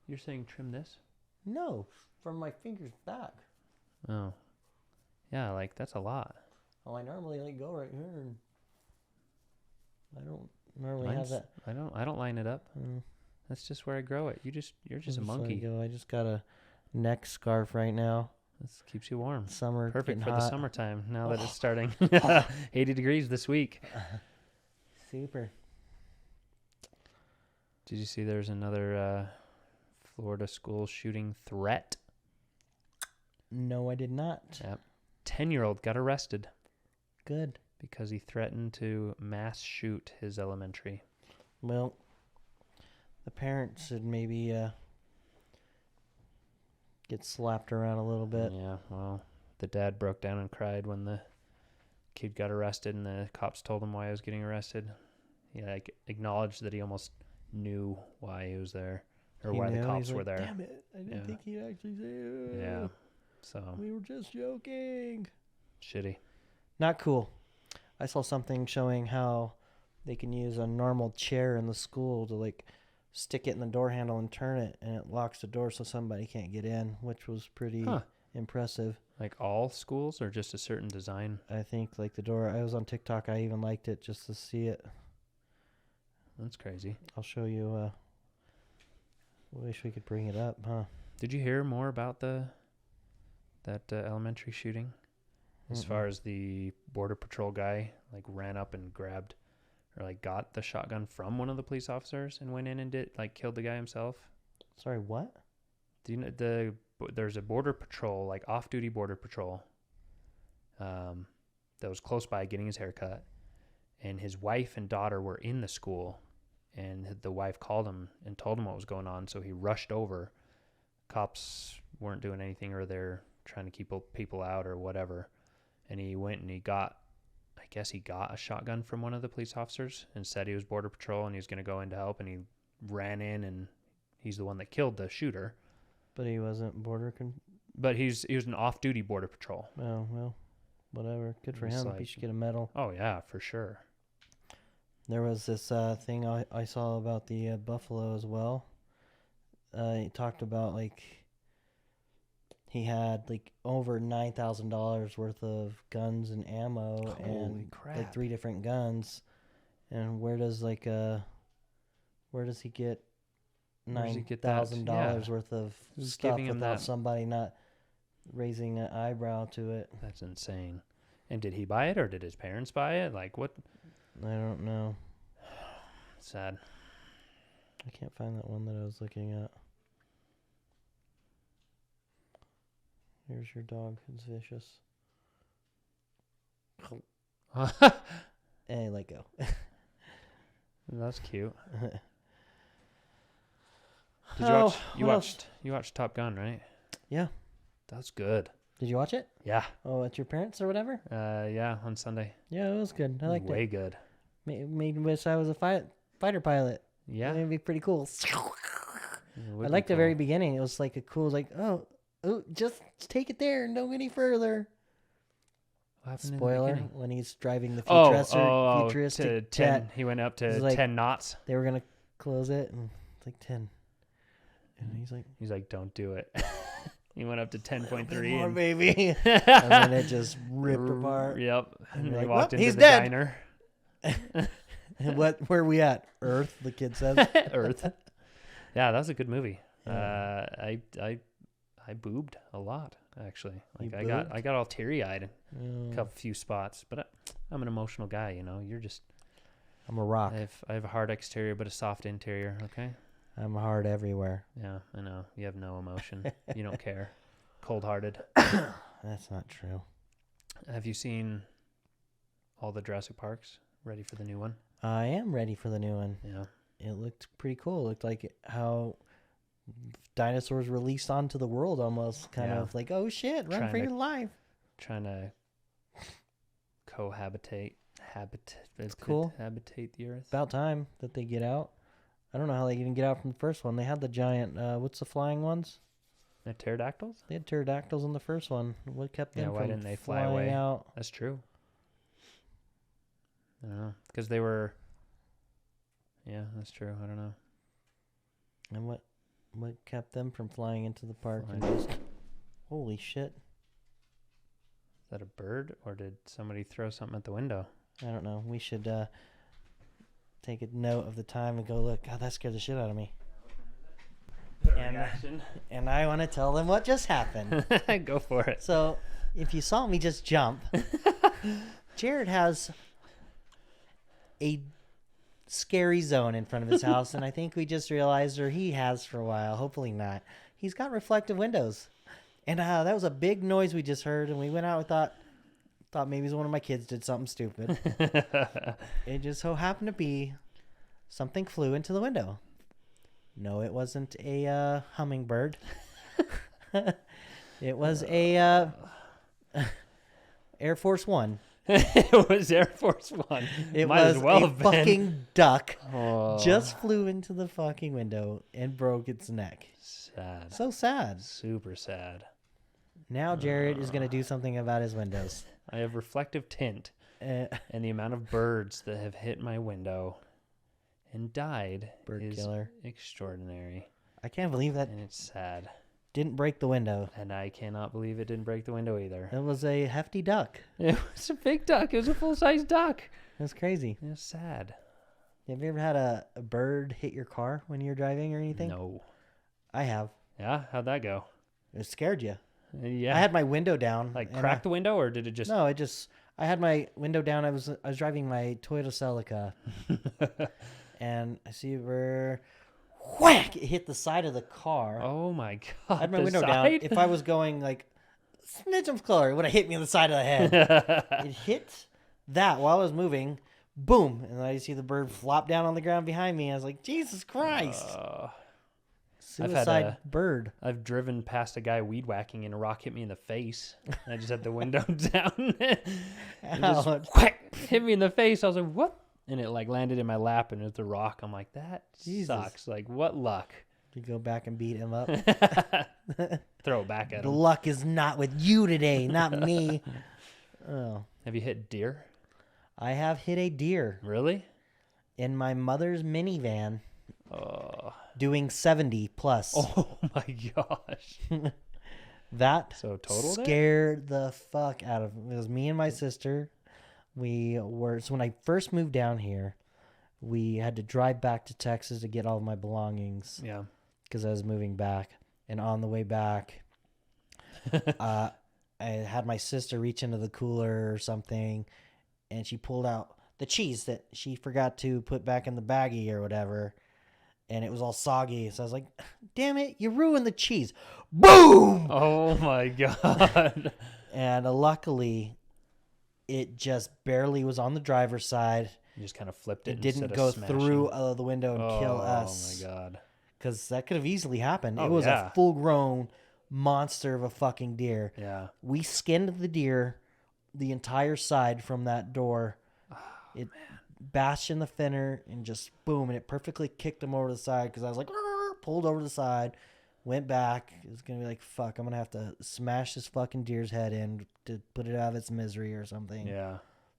Speaker 1: You're saying trim this?
Speaker 2: No, from my fingers back.
Speaker 1: Oh. Yeah, like that's a lot.
Speaker 2: Oh, I normally like go right here, and I don't normally have that.
Speaker 1: I don't line it up. That's just where I grow it. You're just a monkey.
Speaker 2: I just got a neck scarf right now.
Speaker 1: This keeps you warm.
Speaker 2: Summer,
Speaker 1: perfect for
Speaker 2: hot.
Speaker 1: the summertime. Now that it's starting, 80 degrees this week.
Speaker 2: Super.
Speaker 1: Did you see there's another Florida school shooting threat?
Speaker 2: No, I did not.
Speaker 1: Yep. 10-year-old got arrested.
Speaker 2: Good.
Speaker 1: Because he threatened to mass shoot his elementary.
Speaker 2: Well, the parents should maybe get slapped around a little bit.
Speaker 1: Yeah, well, the dad broke down and cried when the kid got arrested, and the cops told him why he was getting arrested. He like acknowledged that he almost knew why he was there, or why the cops were there.
Speaker 2: Damn it! I didn't think he'd actually say it.
Speaker 1: Yeah, so
Speaker 2: we were just joking.
Speaker 1: Shitty.
Speaker 2: Not cool. I saw something showing how they can use a normal chair in the school to like stick it in the door handle and turn it, and it locks the door so somebody can't get in, which was pretty impressive.
Speaker 1: Like all schools or just a certain design?
Speaker 2: I think like the door. I was on TikTok. I even liked it just to see it.
Speaker 1: That's crazy.
Speaker 2: I'll show you. Wish we could bring it up, huh?
Speaker 1: Did you hear more about that elementary shooting? As far as the Border Patrol guy like ran up and grabbed or like got the shotgun from one of the police officers and went in and killed the guy himself.
Speaker 2: Sorry, what?
Speaker 1: Do you know there's a Border Patrol, like off-duty Border Patrol, that was close by getting his hair cut, and his wife and daughter were in the school, and the wife called him and told him what was going on, so he rushed over. Cops weren't doing anything, or they're trying to keep people out or whatever. And he went and he got a shotgun from one of the police officers and said he was Border Patrol and he was going to go in to help. And he ran in and he's the one that killed the shooter.
Speaker 2: But he wasn't
Speaker 1: But he was an off-duty Border Patrol.
Speaker 2: Oh, well, whatever. Good for him. He should get a medal.
Speaker 1: Oh, yeah, for sure.
Speaker 2: There was this thing I saw about the buffalo as well. He talked about like he had like over $9,000 worth of guns and ammo.
Speaker 1: Holy
Speaker 2: and
Speaker 1: crap.
Speaker 2: like 3 different guns. And where does he get $9,000 worth of stuff without somebody not raising an eyebrow to it?
Speaker 1: That's insane. And did he buy it or did his parents buy it? Like what?
Speaker 2: I don't know.
Speaker 1: Sad.
Speaker 2: I can't find that one that I was looking at. Here's your dog. It's vicious. Hey, let go.
Speaker 1: That's cute. You watched Top Gun, right?
Speaker 2: Yeah.
Speaker 1: That's good.
Speaker 2: Did you watch it?
Speaker 1: Yeah.
Speaker 2: Oh, at your parents or whatever?
Speaker 1: Yeah, on Sunday.
Speaker 2: Yeah, it was good. I liked it.
Speaker 1: Way good.
Speaker 2: Made me wish I was a fighter pilot.
Speaker 1: Yeah.
Speaker 2: It'd be pretty cool.
Speaker 1: I
Speaker 2: liked the very beginning. It was like a cool, like, oh, just take it there and don't go any further. Spoiler, when he's driving the futuristic
Speaker 1: to 10.
Speaker 2: jet.
Speaker 1: He went up to
Speaker 2: like,
Speaker 1: 10 knots.
Speaker 2: They were going to close it, and it's like 10. And
Speaker 1: he's like, don't do it. He went up to 10.3.
Speaker 2: More, baby. And then it just ripped apart.
Speaker 1: Yep.
Speaker 2: And
Speaker 1: he
Speaker 2: like,
Speaker 1: walked into
Speaker 2: he's
Speaker 1: the
Speaker 2: dead.
Speaker 1: diner.
Speaker 2: Where are we at? Earth, the kid says.
Speaker 1: Earth. Yeah, that was a good movie.
Speaker 2: Yeah.
Speaker 1: I boobed a lot, actually. Like
Speaker 2: You
Speaker 1: I got all teary-eyed in
Speaker 2: Yeah.
Speaker 1: a few spots, but I'm an emotional guy, you know. You're just
Speaker 2: I'm a rock.
Speaker 1: I have a hard exterior but a soft interior, okay?
Speaker 2: I'm hard everywhere.
Speaker 1: Yeah, I know. You have no emotion. You don't care. Cold-hearted.
Speaker 2: That's not true.
Speaker 1: Have you seen all the Jurassic Parks? Ready for the new one?
Speaker 2: I am ready for the new one.
Speaker 1: Yeah.
Speaker 2: It looked pretty cool. It looked like how dinosaurs released onto the world almost. Kind of like, oh shit, run for your life.
Speaker 1: Trying to cohabitate.
Speaker 2: It's cool.
Speaker 1: Habitate the Earth.
Speaker 2: About time that they get out. I don't know how they even get out from the first one. They had the giant, what's the flying ones?
Speaker 1: The pterodactyls?
Speaker 2: They had pterodactyls in the first one. What kept them
Speaker 1: why
Speaker 2: from
Speaker 1: didn't they fly
Speaker 2: flying
Speaker 1: away?
Speaker 2: out?
Speaker 1: That's true. I don't know. Because they were... Yeah, that's true. I don't know.
Speaker 2: And what kept them from flying into the park? And just, holy shit.
Speaker 1: Is that a bird? Or did somebody throw something at the window?
Speaker 2: I don't know. We should take a note of the time and go, look, God, that scared the shit out of me. And I want to tell them what just happened.
Speaker 1: Go for it.
Speaker 2: So, if you saw me just jump, Jared has a scary zone in front of his house, and I think we just realized, or he has for a while, hopefully not. He's got reflective windows. And that was a big noise we just heard, and we went out and thought maybe one of my kids did something stupid. It just so happened to be something flew into the window. No, it wasn't a hummingbird. It was a Air Force One.
Speaker 1: It was Air Force One.
Speaker 2: It
Speaker 1: Might
Speaker 2: was
Speaker 1: as well
Speaker 2: a
Speaker 1: have been.
Speaker 2: fucking duck.
Speaker 1: Oh.
Speaker 2: Just flew into the fucking window and broke its neck.
Speaker 1: Sad.
Speaker 2: So sad.
Speaker 1: Super sad.
Speaker 2: Now Jared is going to do something about his windows.
Speaker 1: I have reflective tint, and the amount of birds that have hit my window and died
Speaker 2: Bird
Speaker 1: is
Speaker 2: killer.
Speaker 1: extraordinary.
Speaker 2: I can't believe that
Speaker 1: And it's sad.
Speaker 2: didn't break the window.
Speaker 1: And I cannot believe it didn't break the window either.
Speaker 2: It was a hefty duck.
Speaker 1: It was a big duck. It was a full-size duck.
Speaker 2: It was crazy.
Speaker 1: It was sad.
Speaker 2: Have you ever had a bird hit your car when you're driving or anything?
Speaker 1: No.
Speaker 2: I have.
Speaker 1: Yeah? How'd that go?
Speaker 2: It scared you.
Speaker 1: Yeah.
Speaker 2: I had my window down.
Speaker 1: Like cracked the window, or did it just...
Speaker 2: No, I had my window down. I was driving my Toyota Celica. And I see where whack, it hit the side of the car.
Speaker 1: Oh my God.
Speaker 2: I had my window down. If I was going like snitch of color, it would have hit me on the side of the head. It hit that while I was moving. Boom. And I see the bird flop down on the ground behind me. I was like, Jesus Christ. Suicide bird.
Speaker 1: I've driven past a guy weed whacking and a rock hit me in the face. I just had the window down. It just whack, hit me in the face. I was like, what? And it like landed in my lap and it's a rock. I'm like, that sucks. Like, what luck?
Speaker 2: You go back and beat him up.
Speaker 1: Throw it back at
Speaker 2: The
Speaker 1: him.
Speaker 2: luck is not with you today, not me. Oh.
Speaker 1: Have you hit deer?
Speaker 2: I have hit a deer.
Speaker 1: Really?
Speaker 2: In my mother's minivan.
Speaker 1: Oh.
Speaker 2: Doing 70 plus.
Speaker 1: Oh my gosh.
Speaker 2: That
Speaker 1: so total
Speaker 2: scared the fuck out of me. It was me and my sister. So when I first moved down here, we had to drive back to Texas to get all of my belongings.
Speaker 1: Yeah.
Speaker 2: Because I was moving back. And on the way back, I had my sister reach into the cooler or something, and she pulled out the cheese that she forgot to put back in the baggie or whatever. and it was all soggy. So I was like, damn it, you ruined the cheese. Boom!
Speaker 1: Oh my God.
Speaker 2: And luckily, it just barely was on the driver's side.
Speaker 1: You just kind of flipped it.
Speaker 2: It didn't go through the window and kill us.
Speaker 1: Oh my God.
Speaker 2: Because that could have easily happened.
Speaker 1: Oh,
Speaker 2: it was
Speaker 1: yeah.
Speaker 2: a full-grown monster of a fucking deer.
Speaker 1: Yeah.
Speaker 2: We skinned the deer, the entire side from that door. It bashed in the fender and just boom, and it perfectly kicked him over to the side because I was like, pulled over to the side, went back. It was going to be like, fuck, I'm going to have to smash this fucking deer's head in to put it out of its misery or something.
Speaker 1: Yeah.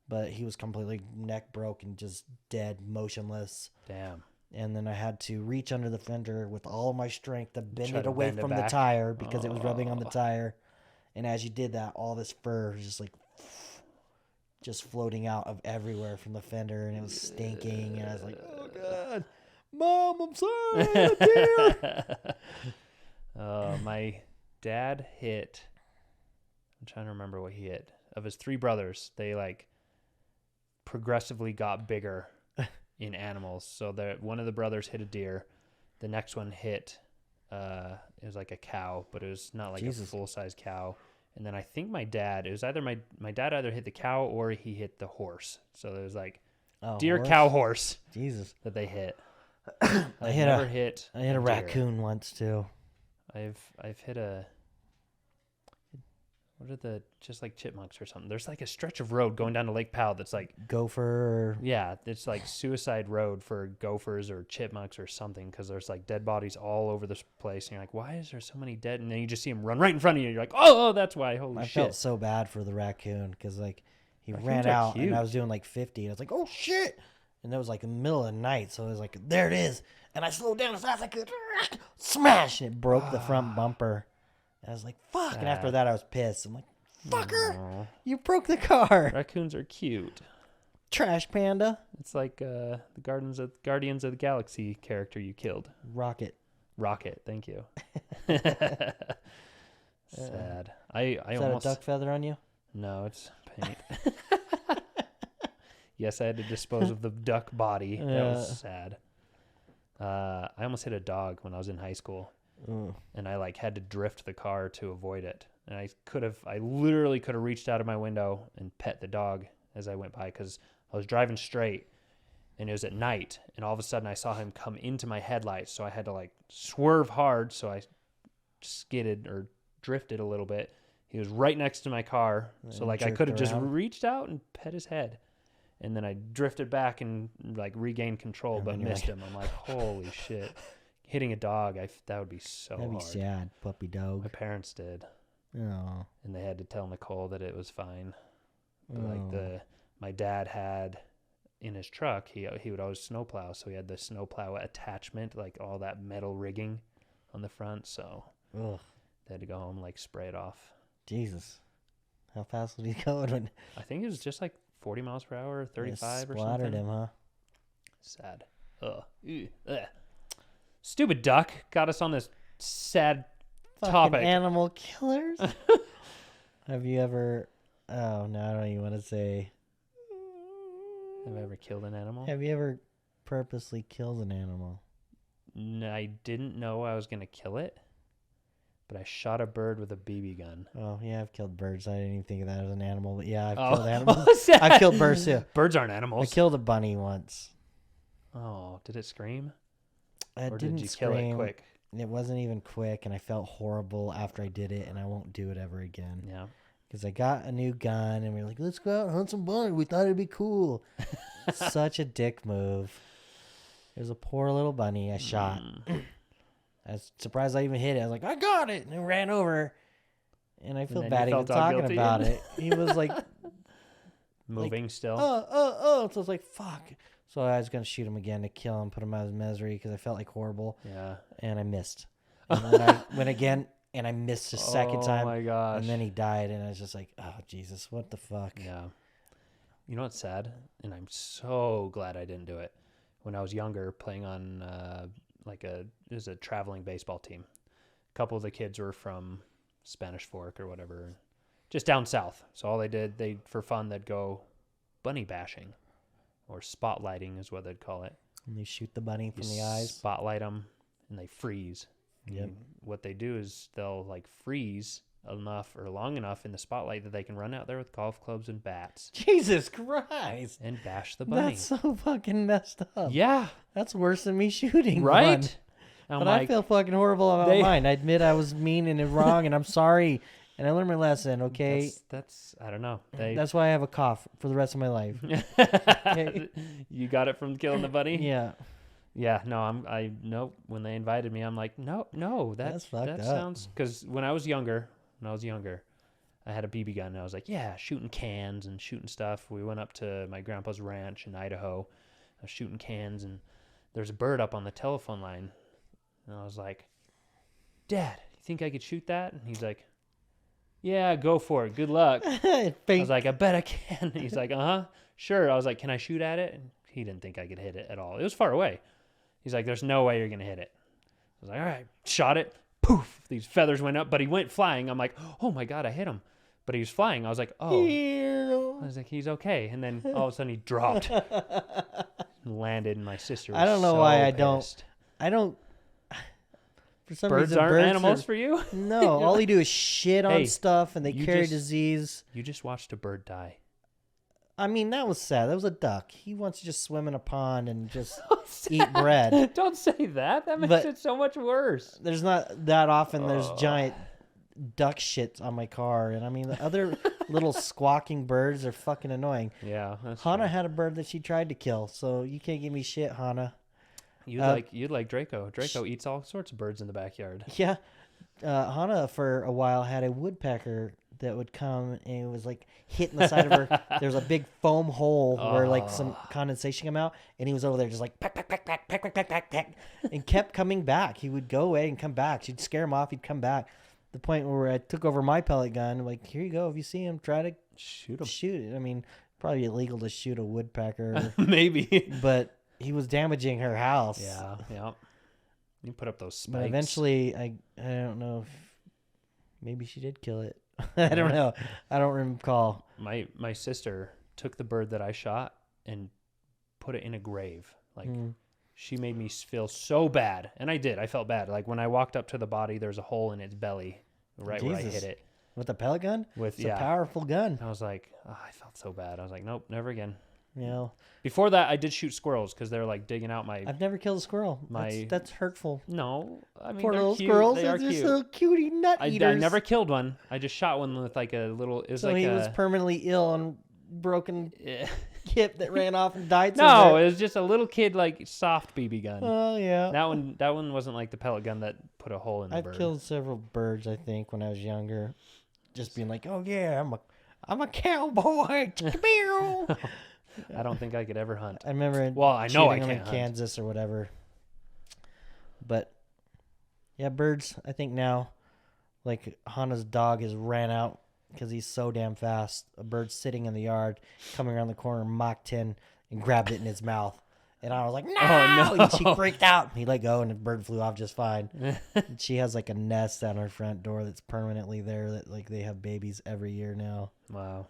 Speaker 2: But he was completely neck broke and just dead, motionless.
Speaker 1: Damn.
Speaker 2: And then I had to reach under the fender with all of my strength to bend
Speaker 1: Try
Speaker 2: it
Speaker 1: to
Speaker 2: away
Speaker 1: bend it
Speaker 2: from the
Speaker 1: back.
Speaker 2: tire because it was rubbing on the tire. And as you did that, all this fur was just like just floating out of everywhere from the fender, and it was stinking. And I was like, oh God, Mom, I'm sorry, dear.
Speaker 1: My dad hit, I'm trying to remember what he hit. Of his 3 brothers, they like progressively got bigger in animals. So one of the brothers hit a deer. The next one hit, it was like a cow, but it was not like a full-size cow. And then I think my dad, it was either my dad either hit the cow or he hit the horse. So there was like deer,
Speaker 2: horse?
Speaker 1: cow, horse
Speaker 2: Jesus.
Speaker 1: that they hit.
Speaker 2: I hit a
Speaker 1: deer.
Speaker 2: raccoon once too.
Speaker 1: I've hit what are the, just like chipmunks or something. There's like a stretch of road going down to Lake Powell that's like
Speaker 2: gopher.
Speaker 1: Yeah, it's like suicide road for gophers or chipmunks or something, because there's like dead bodies all over this place. And you're like, why is there so many dead? And then you just see them run right in front of you. You're like, oh, that's why. Holy shit.
Speaker 2: I felt so bad for the raccoon because like he
Speaker 1: Raccoons
Speaker 2: ran
Speaker 1: are
Speaker 2: out
Speaker 1: cute.
Speaker 2: and I was doing like 50 and I was like, oh shit. And it was like the middle of the night. So it was like, there it is. And I slowed down as fast as I could. Smash. And it broke the front bumper. And I was like, fuck. And after that, I was pissed. I'm like, fucker, you broke the car.
Speaker 1: Raccoons are cute.
Speaker 2: Trash panda.
Speaker 1: It's like the Guardians of the Galaxy character you killed.
Speaker 2: Rocket.
Speaker 1: Thank you. Sad. I
Speaker 2: Is
Speaker 1: almost.
Speaker 2: that a duck feather on you?
Speaker 1: No, it's paint. Yes, I had to dispose of the duck body. That was sad. I almost hit a dog when I was in high school. And I like had to drift the car to avoid it. And I literally could have reached out of my window and pet the dog as I went by, because I was driving straight and it was at night, and all of a sudden I saw him come into my headlights. So I had to like swerve hard. So I skidded or drifted a little bit. He was right next to my car. So like I could have just reached out and pet his head. And then I drifted back and like regained control, but missed him. I'm like, holy shit. Hitting a dog, that would be so hard.
Speaker 2: That'd be sad, puppy dog.
Speaker 1: My parents did.
Speaker 2: Oh.
Speaker 1: And they had to tell Nicole that it was fine. But like my dad had in his truck, he would always snowplow, so he had the snowplow attachment, like all that metal rigging on the front. So they had to go home and like spray it off.
Speaker 2: Jesus, how fast was he going?
Speaker 1: I think it was just like 40 miles per hour, 35 or something.
Speaker 2: Splattered him, huh?
Speaker 1: Sad. Ugh. Stupid duck got us on this sad topic.
Speaker 2: Animal killers. Have you ever? Oh no, I don't even want to say.
Speaker 1: Have I ever killed an animal?
Speaker 2: Have you ever purposely killed an animal?
Speaker 1: No, I didn't know I was gonna kill it, but I shot a bird with a BB gun.
Speaker 2: Oh yeah, I've killed birds. I didn't even think of that as an animal, but yeah, I've killed animals.
Speaker 1: Sad.
Speaker 2: I've killed birds too.
Speaker 1: Birds aren't animals.
Speaker 2: I killed a bunny once.
Speaker 1: Oh, did it scream?
Speaker 2: Or
Speaker 1: did you kill it quick?
Speaker 2: It wasn't even quick, and I felt horrible after I did it, and I won't do it ever again.
Speaker 1: Yeah.
Speaker 2: Because I got a new gun, and we were like, let's go out and hunt some bunny. We thought it'd be cool. Such a dick move. It was a poor little bunny I shot. I was surprised I even hit it. I was like, I got it. And I ran over. And I feel bad even talking about it. He was like...
Speaker 1: moving still.
Speaker 2: So I was like, fuck. So I was going to shoot him again to kill him, put him out of his misery, because I felt like horrible.
Speaker 1: Yeah.
Speaker 2: And I missed. And then I went again, and I missed a second time.
Speaker 1: Oh, my gosh.
Speaker 2: And then he died, and I was just like, oh, Jesus, what the fuck?
Speaker 1: Yeah. You know what's sad? And I'm so glad I didn't do it. When I was younger, playing on it was a traveling baseball team. A couple of the kids were from Spanish Fork or whatever, just down south. So all they did, for fun, they'd go bunny bashing, or spotlighting is what they'd call it.
Speaker 2: And they shoot the bunny from
Speaker 1: You
Speaker 2: the eyes.
Speaker 1: spotlight them, and they freeze.
Speaker 2: Yep.
Speaker 1: What they do is they'll like freeze enough or long enough in the spotlight that they can run out there with golf clubs and bats
Speaker 2: Jesus Christ.
Speaker 1: and bash the bunny.
Speaker 2: That's so fucking messed up.
Speaker 1: Yeah.
Speaker 2: That's worse than me shooting
Speaker 1: Right?
Speaker 2: one.
Speaker 1: I'm
Speaker 2: But
Speaker 1: like,
Speaker 2: I feel fucking horrible about mine. I admit I was mean and wrong, and I'm sorry. And I learned my lesson, okay?
Speaker 1: that's I don't know.
Speaker 2: That's why I have a cough for the rest of my life. Okay?
Speaker 1: You got it from killing the bunny?
Speaker 2: Yeah.
Speaker 1: Yeah, no, nope. When they invited me, I'm like, no,
Speaker 2: That's fucked
Speaker 1: that
Speaker 2: up.
Speaker 1: sounds, because when I was younger, I had a BB gun, and I was like, yeah, shooting cans and shooting stuff. We went up to my grandpa's ranch in Idaho. I was shooting cans, and there's a bird up on the telephone line, and I was like, Dad, you think I could shoot that? And he's like, yeah, go for it. Good luck. I was like, I bet I can. He's like, sure. I was like, can I shoot at it? And he didn't think I could hit it at all. It was far away. He's like, there's no way you're going to hit it. I was like, all right, shot it. Poof, these feathers went up, but he went flying. I'm like, oh my God, I hit him. But he was flying. I was like, oh. I was like, he's okay. And then all of a sudden he dropped and landed, and my sister was
Speaker 2: I don't know
Speaker 1: so
Speaker 2: why
Speaker 1: pissed.
Speaker 2: I don't. For some
Speaker 1: Birds
Speaker 2: reason,
Speaker 1: aren't animals for you?
Speaker 2: No, all they do is shit on
Speaker 1: Hey,
Speaker 2: stuff, and they carry
Speaker 1: just-
Speaker 2: disease.
Speaker 1: You just watched a bird die.
Speaker 2: I mean, that was sad. That was a duck. He wants to just swim in a pond and just eat bread.
Speaker 1: Don't say that. That makes
Speaker 2: But-
Speaker 1: it so much worse.
Speaker 2: There's not that often there's giant duck shits on my car. And I mean, the other little squawking birds are fucking annoying.
Speaker 1: Yeah, that's
Speaker 2: Hannah
Speaker 1: true.
Speaker 2: had a bird that she tried to kill, so you can't give me shit, Hannah.
Speaker 1: You'd like Draco. Draco eats all sorts of birds in the backyard.
Speaker 2: Yeah. Hannah, for a while, had a woodpecker that would come and it was like hitting the side of her. There's a big foam hole where like some condensation came out, and he was over there just like peck, peck, peck, peck, peck, peck, peck, peck, peck, and kept coming back. He would go away and come back. She'd scare him off. He'd come back. The point where I took over my pellet gun, like, here you go. If you see him, try to
Speaker 1: Shoot him.
Speaker 2: shoot it. I mean, probably illegal to shoot a woodpecker,
Speaker 1: Maybe.
Speaker 2: but he was damaging her house.
Speaker 1: Yeah. You put up those spikes.
Speaker 2: But eventually, I don't know if maybe she did kill it. I don't know. I don't recall.
Speaker 1: My sister took the bird that I shot and put it in a grave. Like, she made me feel so bad. And I did. I felt bad. Like, when I walked up to the body, there's a hole in its belly right where I
Speaker 2: Jesus.
Speaker 1: hit it.
Speaker 2: With a pellet gun?
Speaker 1: It's
Speaker 2: a powerful gun.
Speaker 1: I was like, I felt so bad. I was like, nope, never again.
Speaker 2: You know,
Speaker 1: Before that, I did shoot squirrels because they're like digging out my.
Speaker 2: I've never killed a squirrel. That's hurtful.
Speaker 1: No, I mean,
Speaker 2: Poor
Speaker 1: they're
Speaker 2: little
Speaker 1: cute.
Speaker 2: squirrels.
Speaker 1: They are
Speaker 2: They're just
Speaker 1: cute.
Speaker 2: little cutie nut
Speaker 1: I
Speaker 2: eaters.
Speaker 1: never killed one. I just shot one with like a little. It was
Speaker 2: So
Speaker 1: like
Speaker 2: he
Speaker 1: a,
Speaker 2: was permanently ill and broken
Speaker 1: Eh.
Speaker 2: hip that ran off and died.
Speaker 1: No,
Speaker 2: somewhere.
Speaker 1: it was just a little kid like soft BB gun.
Speaker 2: Oh yeah.
Speaker 1: That one wasn't like the pellet gun that put a hole in the
Speaker 2: I've
Speaker 1: bird.
Speaker 2: killed several birds. I think when I was younger, just being like, oh yeah, I'm a cowboy. Meow.
Speaker 1: I don't think I could ever hunt.
Speaker 2: I remember.
Speaker 1: Well, I know I
Speaker 2: shooting them in
Speaker 1: can't hunt.
Speaker 2: Kansas or whatever. But yeah, birds. I think now, like Hannah's dog has ran out because he's so damn fast. A bird sitting in the yard, coming around the corner, Mach 10, and grabbed it in its mouth. And I was like, no!
Speaker 1: Oh, no.
Speaker 2: And she freaked out. He let go, and the bird flew off just fine. And she has like a nest on her front door that's permanently there. That like they have babies every year now.
Speaker 1: Wow.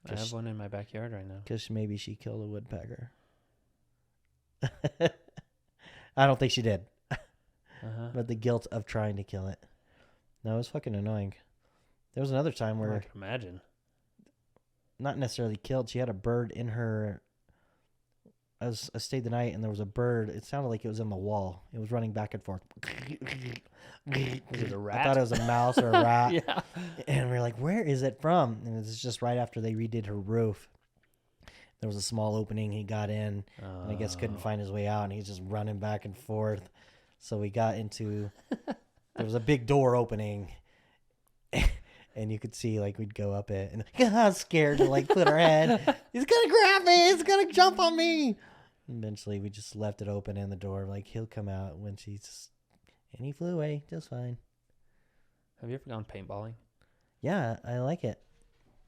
Speaker 1: I have one in my backyard right now.
Speaker 2: Because maybe she killed a woodpecker. I don't think she did.
Speaker 1: Uh-huh.
Speaker 2: But the guilt of trying to kill it. No, it was fucking annoying. There was another time
Speaker 1: I
Speaker 2: where,
Speaker 1: can imagine.
Speaker 2: not necessarily killed, she had a bird in her. I stayed the night and there was a bird. It sounded like it was in the wall. It was running back and forth.
Speaker 1: Was it a rat?
Speaker 2: I thought it was a mouse or a rat.
Speaker 1: Yeah.
Speaker 2: And we were like, where is it from? And it's just right after they redid her roof. There was a small opening. He got in and I guess couldn't find his way out. And he's just running back and forth. So we got into, there was a big door opening. And you could see, like, we'd go up it. And I was scared to, like, put our head. He's going to grab me. He's going to jump on me. Eventually, we just left it open in the door. Like, he'll come out when she's... And he flew away just fine.
Speaker 1: Have you ever gone paintballing?
Speaker 2: Yeah, I like it.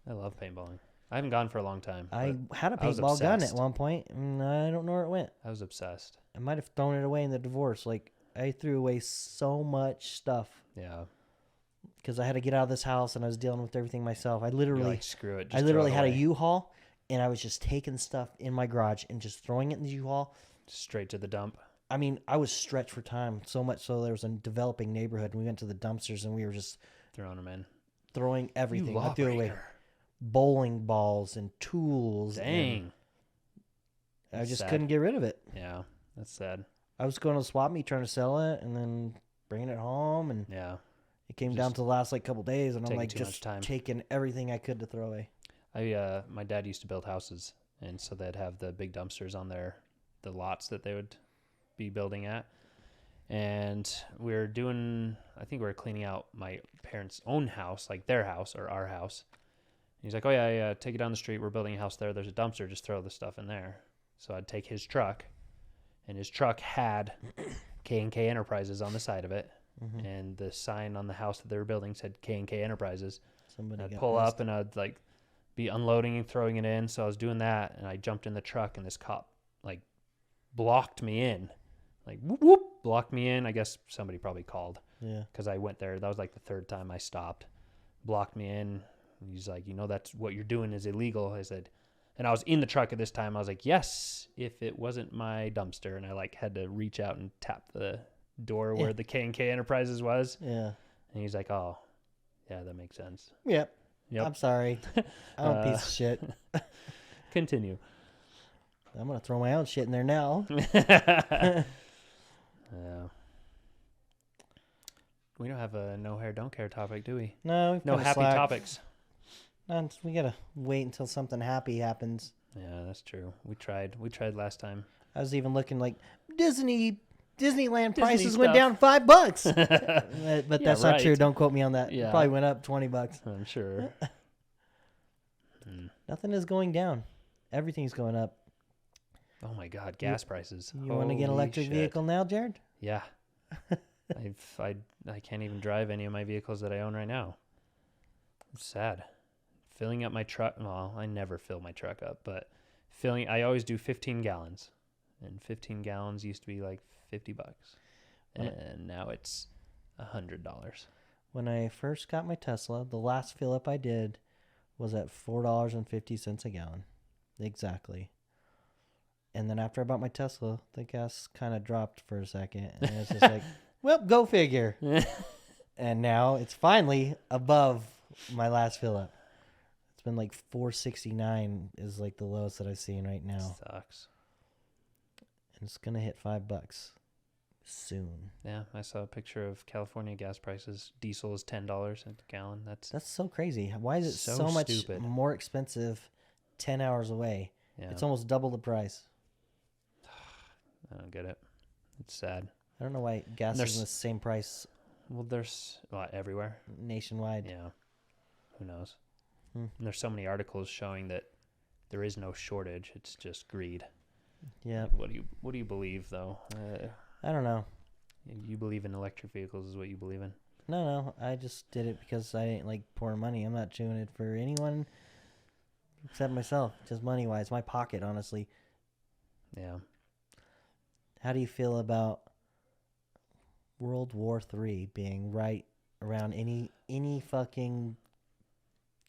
Speaker 1: I love paintballing. I haven't gone for a long time.
Speaker 2: I had a
Speaker 1: I was
Speaker 2: paintball gun at
Speaker 1: obsessed.
Speaker 2: one point, and I don't know where it went.
Speaker 1: I was obsessed.
Speaker 2: I might have thrown it away in the divorce. Like, I threw away so much stuff
Speaker 1: Yeah.
Speaker 2: because I had to get out of this house, and I was dealing with everything myself. I
Speaker 1: You're
Speaker 2: literally,
Speaker 1: like, screw it.
Speaker 2: I
Speaker 1: Just
Speaker 2: literally
Speaker 1: throw it
Speaker 2: had a
Speaker 1: away.
Speaker 2: U-Haul, and I was just taking stuff in my garage and just throwing it in the U-Haul
Speaker 1: Straight to the dump.
Speaker 2: I mean, I was stretched for time so much so there was a developing neighborhood, and we went to the dumpsters, and we were just
Speaker 1: Throwing them in.
Speaker 2: throwing everything.
Speaker 1: You
Speaker 2: I threw away
Speaker 1: lawbreaker.
Speaker 2: bowling balls and tools.
Speaker 1: Dang.
Speaker 2: And I just
Speaker 1: Sad.
Speaker 2: couldn't get rid of it.
Speaker 1: Yeah, that's sad.
Speaker 2: I was going to swap meet trying to sell it, and then bringing it home, and
Speaker 1: Yeah.
Speaker 2: it came
Speaker 1: Just
Speaker 2: down to the last like couple days, and I'm
Speaker 1: taking
Speaker 2: like
Speaker 1: too much
Speaker 2: just
Speaker 1: time.
Speaker 2: taking everything I could to throw away.
Speaker 1: My dad used to build houses, and so they'd have the big dumpsters on the lots that they would be building at. And I think we were cleaning out my parents' own house, like their house or our house. And he's like, oh yeah, take it down the street. We're building a house there. There's a dumpster. Just throw the stuff in there. So I'd take his truck, and his truck had K&K Enterprises on the side of it.
Speaker 2: Mm-hmm.
Speaker 1: And the sign on the house that they were building said K&K Enterprises.
Speaker 2: Somebody
Speaker 1: I'd
Speaker 2: got
Speaker 1: pull
Speaker 2: pissed.
Speaker 1: up and I'd like be unloading and throwing it in. So I was doing that, and I jumped in the truck, and this cop like blocked me in, like whoop, whoop, blocked me in. I guess somebody probably called
Speaker 2: Yeah.
Speaker 1: because I went there. That was like the third time I stopped. Blocked me in. He's like, that's what you're doing is illegal. I said, and I was in the truck at this time. I was like, yes, if it wasn't my dumpster. And I like had to reach out and tap the door where the K&K Enterprises was.
Speaker 2: Yeah.
Speaker 1: And he's like, oh, yeah, that makes sense.
Speaker 2: Yep.
Speaker 1: Yep.
Speaker 2: I'm sorry. I'm a piece of shit.
Speaker 1: Continue.
Speaker 2: I'm gonna throw my own shit in there now.
Speaker 1: Yeah. We don't have a no hair, don't care topic, do we?
Speaker 2: No, we've
Speaker 1: No
Speaker 2: kinda
Speaker 1: happy
Speaker 2: slacked.
Speaker 1: topics.
Speaker 2: No, we gotta wait until something happy happens.
Speaker 1: Yeah, that's true. We tried last time.
Speaker 2: I was even looking like Disneyland
Speaker 1: Disney
Speaker 2: prices went
Speaker 1: stuff.
Speaker 2: down $5. But
Speaker 1: Yeah,
Speaker 2: that's not true.
Speaker 1: right.
Speaker 2: Don't quote me on that.
Speaker 1: Yeah.
Speaker 2: It probably went up $20.
Speaker 1: I'm sure.
Speaker 2: Nothing is going down. Everything's going up.
Speaker 1: Oh my God, gas prices.
Speaker 2: You want to get an
Speaker 1: Holy
Speaker 2: electric
Speaker 1: shit.
Speaker 2: vehicle now, Jared?
Speaker 1: Yeah. I can't even drive any of my vehicles that I own right now. It's sad. Filling up my truck. Well, I never fill my truck up, but I always do 15 gallons. And 15 gallons used to be like $50. And now it's $100.
Speaker 2: When I first got my Tesla, the last fill up I did was at $4.50 a gallon. Exactly. And then after I bought my Tesla, the gas kind of dropped for a second. And it's just like, well, go figure. And now it's finally above my last fill up. It's been like $4.69 is like the lowest that I've seen right now.
Speaker 1: Sucks.
Speaker 2: And it's going to hit $5 soon.
Speaker 1: Yeah, I saw a picture of California gas prices. Diesel is $10 a gallon. That's
Speaker 2: so crazy. Why is it
Speaker 1: So
Speaker 2: so much
Speaker 1: stupid.
Speaker 2: more expensive 10 hours away?
Speaker 1: yeah.
Speaker 2: It's almost double the price.
Speaker 1: I don't get it. It's sad.
Speaker 2: I don't know why gas
Speaker 1: There's-
Speaker 2: is the same price
Speaker 1: Well, there's a lot everywhere.
Speaker 2: nationwide.
Speaker 1: Yeah. Who knows?
Speaker 2: Hmm.
Speaker 1: And there's so many articles showing that there is no shortage. It's just greed.
Speaker 2: Yeah.
Speaker 1: What do you believe though?
Speaker 2: I don't know.
Speaker 1: You believe in electric vehicles is what you believe in.
Speaker 2: No. I just did it because I didn't like pouring money. I'm not doing it for anyone except myself. Just money wise. My pocket, honestly.
Speaker 1: Yeah.
Speaker 2: How do you feel about World War III being right around any fucking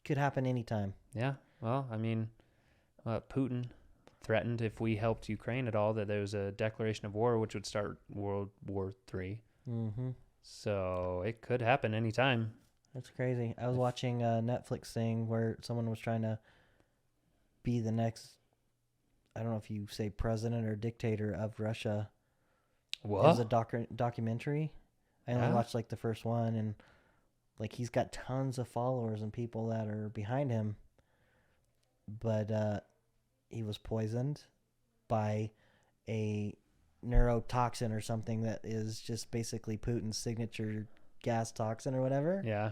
Speaker 2: could happen anytime?
Speaker 1: Yeah. Well, I mean, Putin threatened if we helped Ukraine at all that there was a declaration of war, which would start World War III.
Speaker 2: Mm-hmm.
Speaker 1: So it could happen anytime.
Speaker 2: That's crazy. I was watching a Netflix thing where someone was trying to be the next, I don't know if you say president or dictator of Russia.
Speaker 1: What?
Speaker 2: It was a documentary. I only
Speaker 1: Yeah?
Speaker 2: watched like the first one, and like he's got tons of followers and people that are behind him. But he was poisoned by a neurotoxin or something that is just basically Putin's signature gas toxin or whatever.
Speaker 1: Yeah.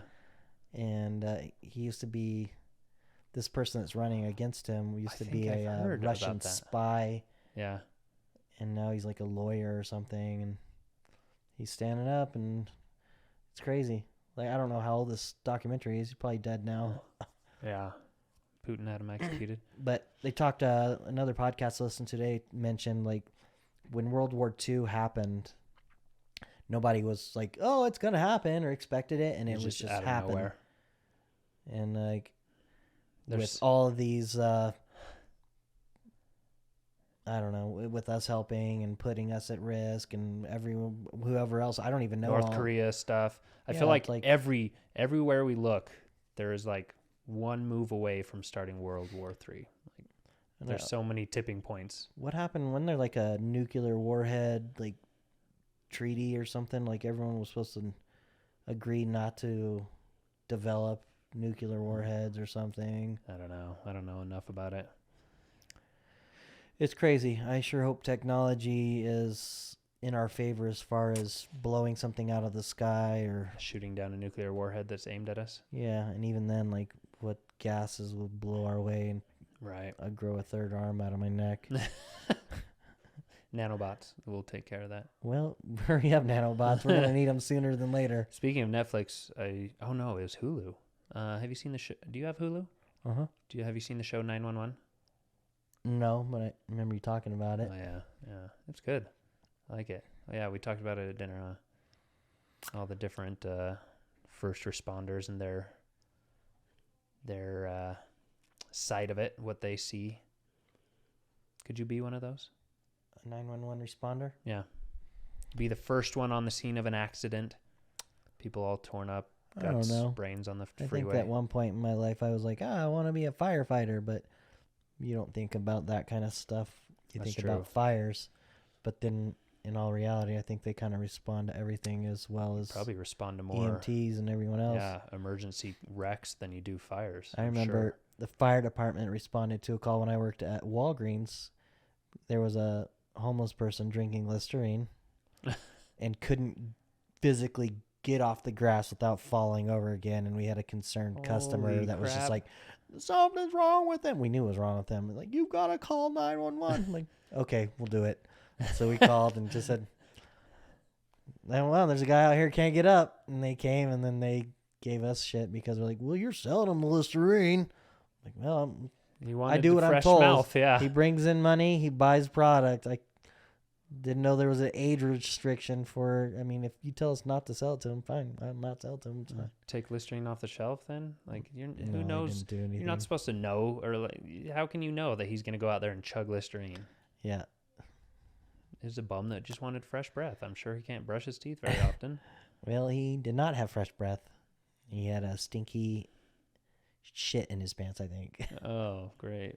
Speaker 2: And he used to be, this person that's running against him used to be
Speaker 1: think I've
Speaker 2: a
Speaker 1: heard
Speaker 2: Russian
Speaker 1: about that.
Speaker 2: spy,
Speaker 1: Yeah.
Speaker 2: and now he's like a lawyer or something, and he's standing up, and it's crazy. Like, I don't know how old this documentary is. He's probably dead now.
Speaker 1: Yeah. Putin had him executed.
Speaker 2: But they talked, another podcast I listened to today mentioned, like, when World War II happened, nobody was like, oh, it's going to happen or expected it, and it was just
Speaker 1: out of
Speaker 2: happened.
Speaker 1: nowhere.
Speaker 2: And, like,
Speaker 1: There's
Speaker 2: with all of these, I don't know, with us helping and putting us at risk and whoever else. I don't even know.
Speaker 1: North Korea stuff. I feel like everywhere we look, there is like one move away from starting World War III. Like, there's so many tipping points.
Speaker 2: What happened when there like a nuclear warhead like treaty or something? Like everyone was supposed to agree not to develop nuclear warheads or something.
Speaker 1: I don't know enough about it.
Speaker 2: It's crazy. I sure hope technology is in our favor as far as blowing something out of the sky or
Speaker 1: shooting down a nuclear warhead that's aimed at us.
Speaker 2: Yeah, and even then, like, what gases will blow our way, and
Speaker 1: right,
Speaker 2: I'll grow a third arm out of my neck.
Speaker 1: Nanobots will take care of that.
Speaker 2: Well, hurry up, Nanobots. We're gonna need them sooner than later.
Speaker 1: Speaking of Netflix, it was Hulu. Have you seen the show? Do you have Hulu? Have you seen the show 911?
Speaker 2: No, but I remember you talking about it.
Speaker 1: Oh, yeah. It's good. I like it. Oh, yeah, we talked about it at dinner. All the different first responders and their side of it, what they see. Could you be one of those?
Speaker 2: A 911 responder?
Speaker 1: Yeah. Be the first one on the scene of an accident. People all torn up. Guts, brains on the freeway.
Speaker 2: I think at one point in my life I was like, I want to be a firefighter, but you don't think about that kind of stuff. You think about fires. But then, in all reality, I think they kind of respond to everything as well as
Speaker 1: probably respond to more
Speaker 2: EMTs and everyone else.
Speaker 1: Yeah, emergency wrecks than you do fires.
Speaker 2: I remember the fire department responded to a call when I worked at Walgreens. There was a homeless person drinking Listerine and couldn't physically get off the grass without falling over again, and we had a concerned customer that was just like, something's wrong with him. We knew it was wrong with him. Like, you've got to call 911. I'm like, okay, we'll do it. So we called and just said, well, there's a guy out here can't get up. And they came, and then they gave us shit because we're like, well, you're selling him Listerine. Like, well, I do what I'm told.
Speaker 1: Mouth, yeah.
Speaker 2: He brings in money. He buys product. I didn't know there was an age restriction for. I mean, if you tell us not to sell it to him, fine. I'll not sell it to him. It's fine.
Speaker 1: Take Listerine off the shelf, then. Like, who knows?
Speaker 2: You're
Speaker 1: not supposed to know, or like, how can you know that he's going to go out there and chug Listerine?
Speaker 2: Yeah.
Speaker 1: There's a bum that just wanted fresh breath. I'm sure he can't brush his teeth very often.
Speaker 2: Well, he did not have fresh breath. He had a stinky shit in his pants, I think.
Speaker 1: Oh, great.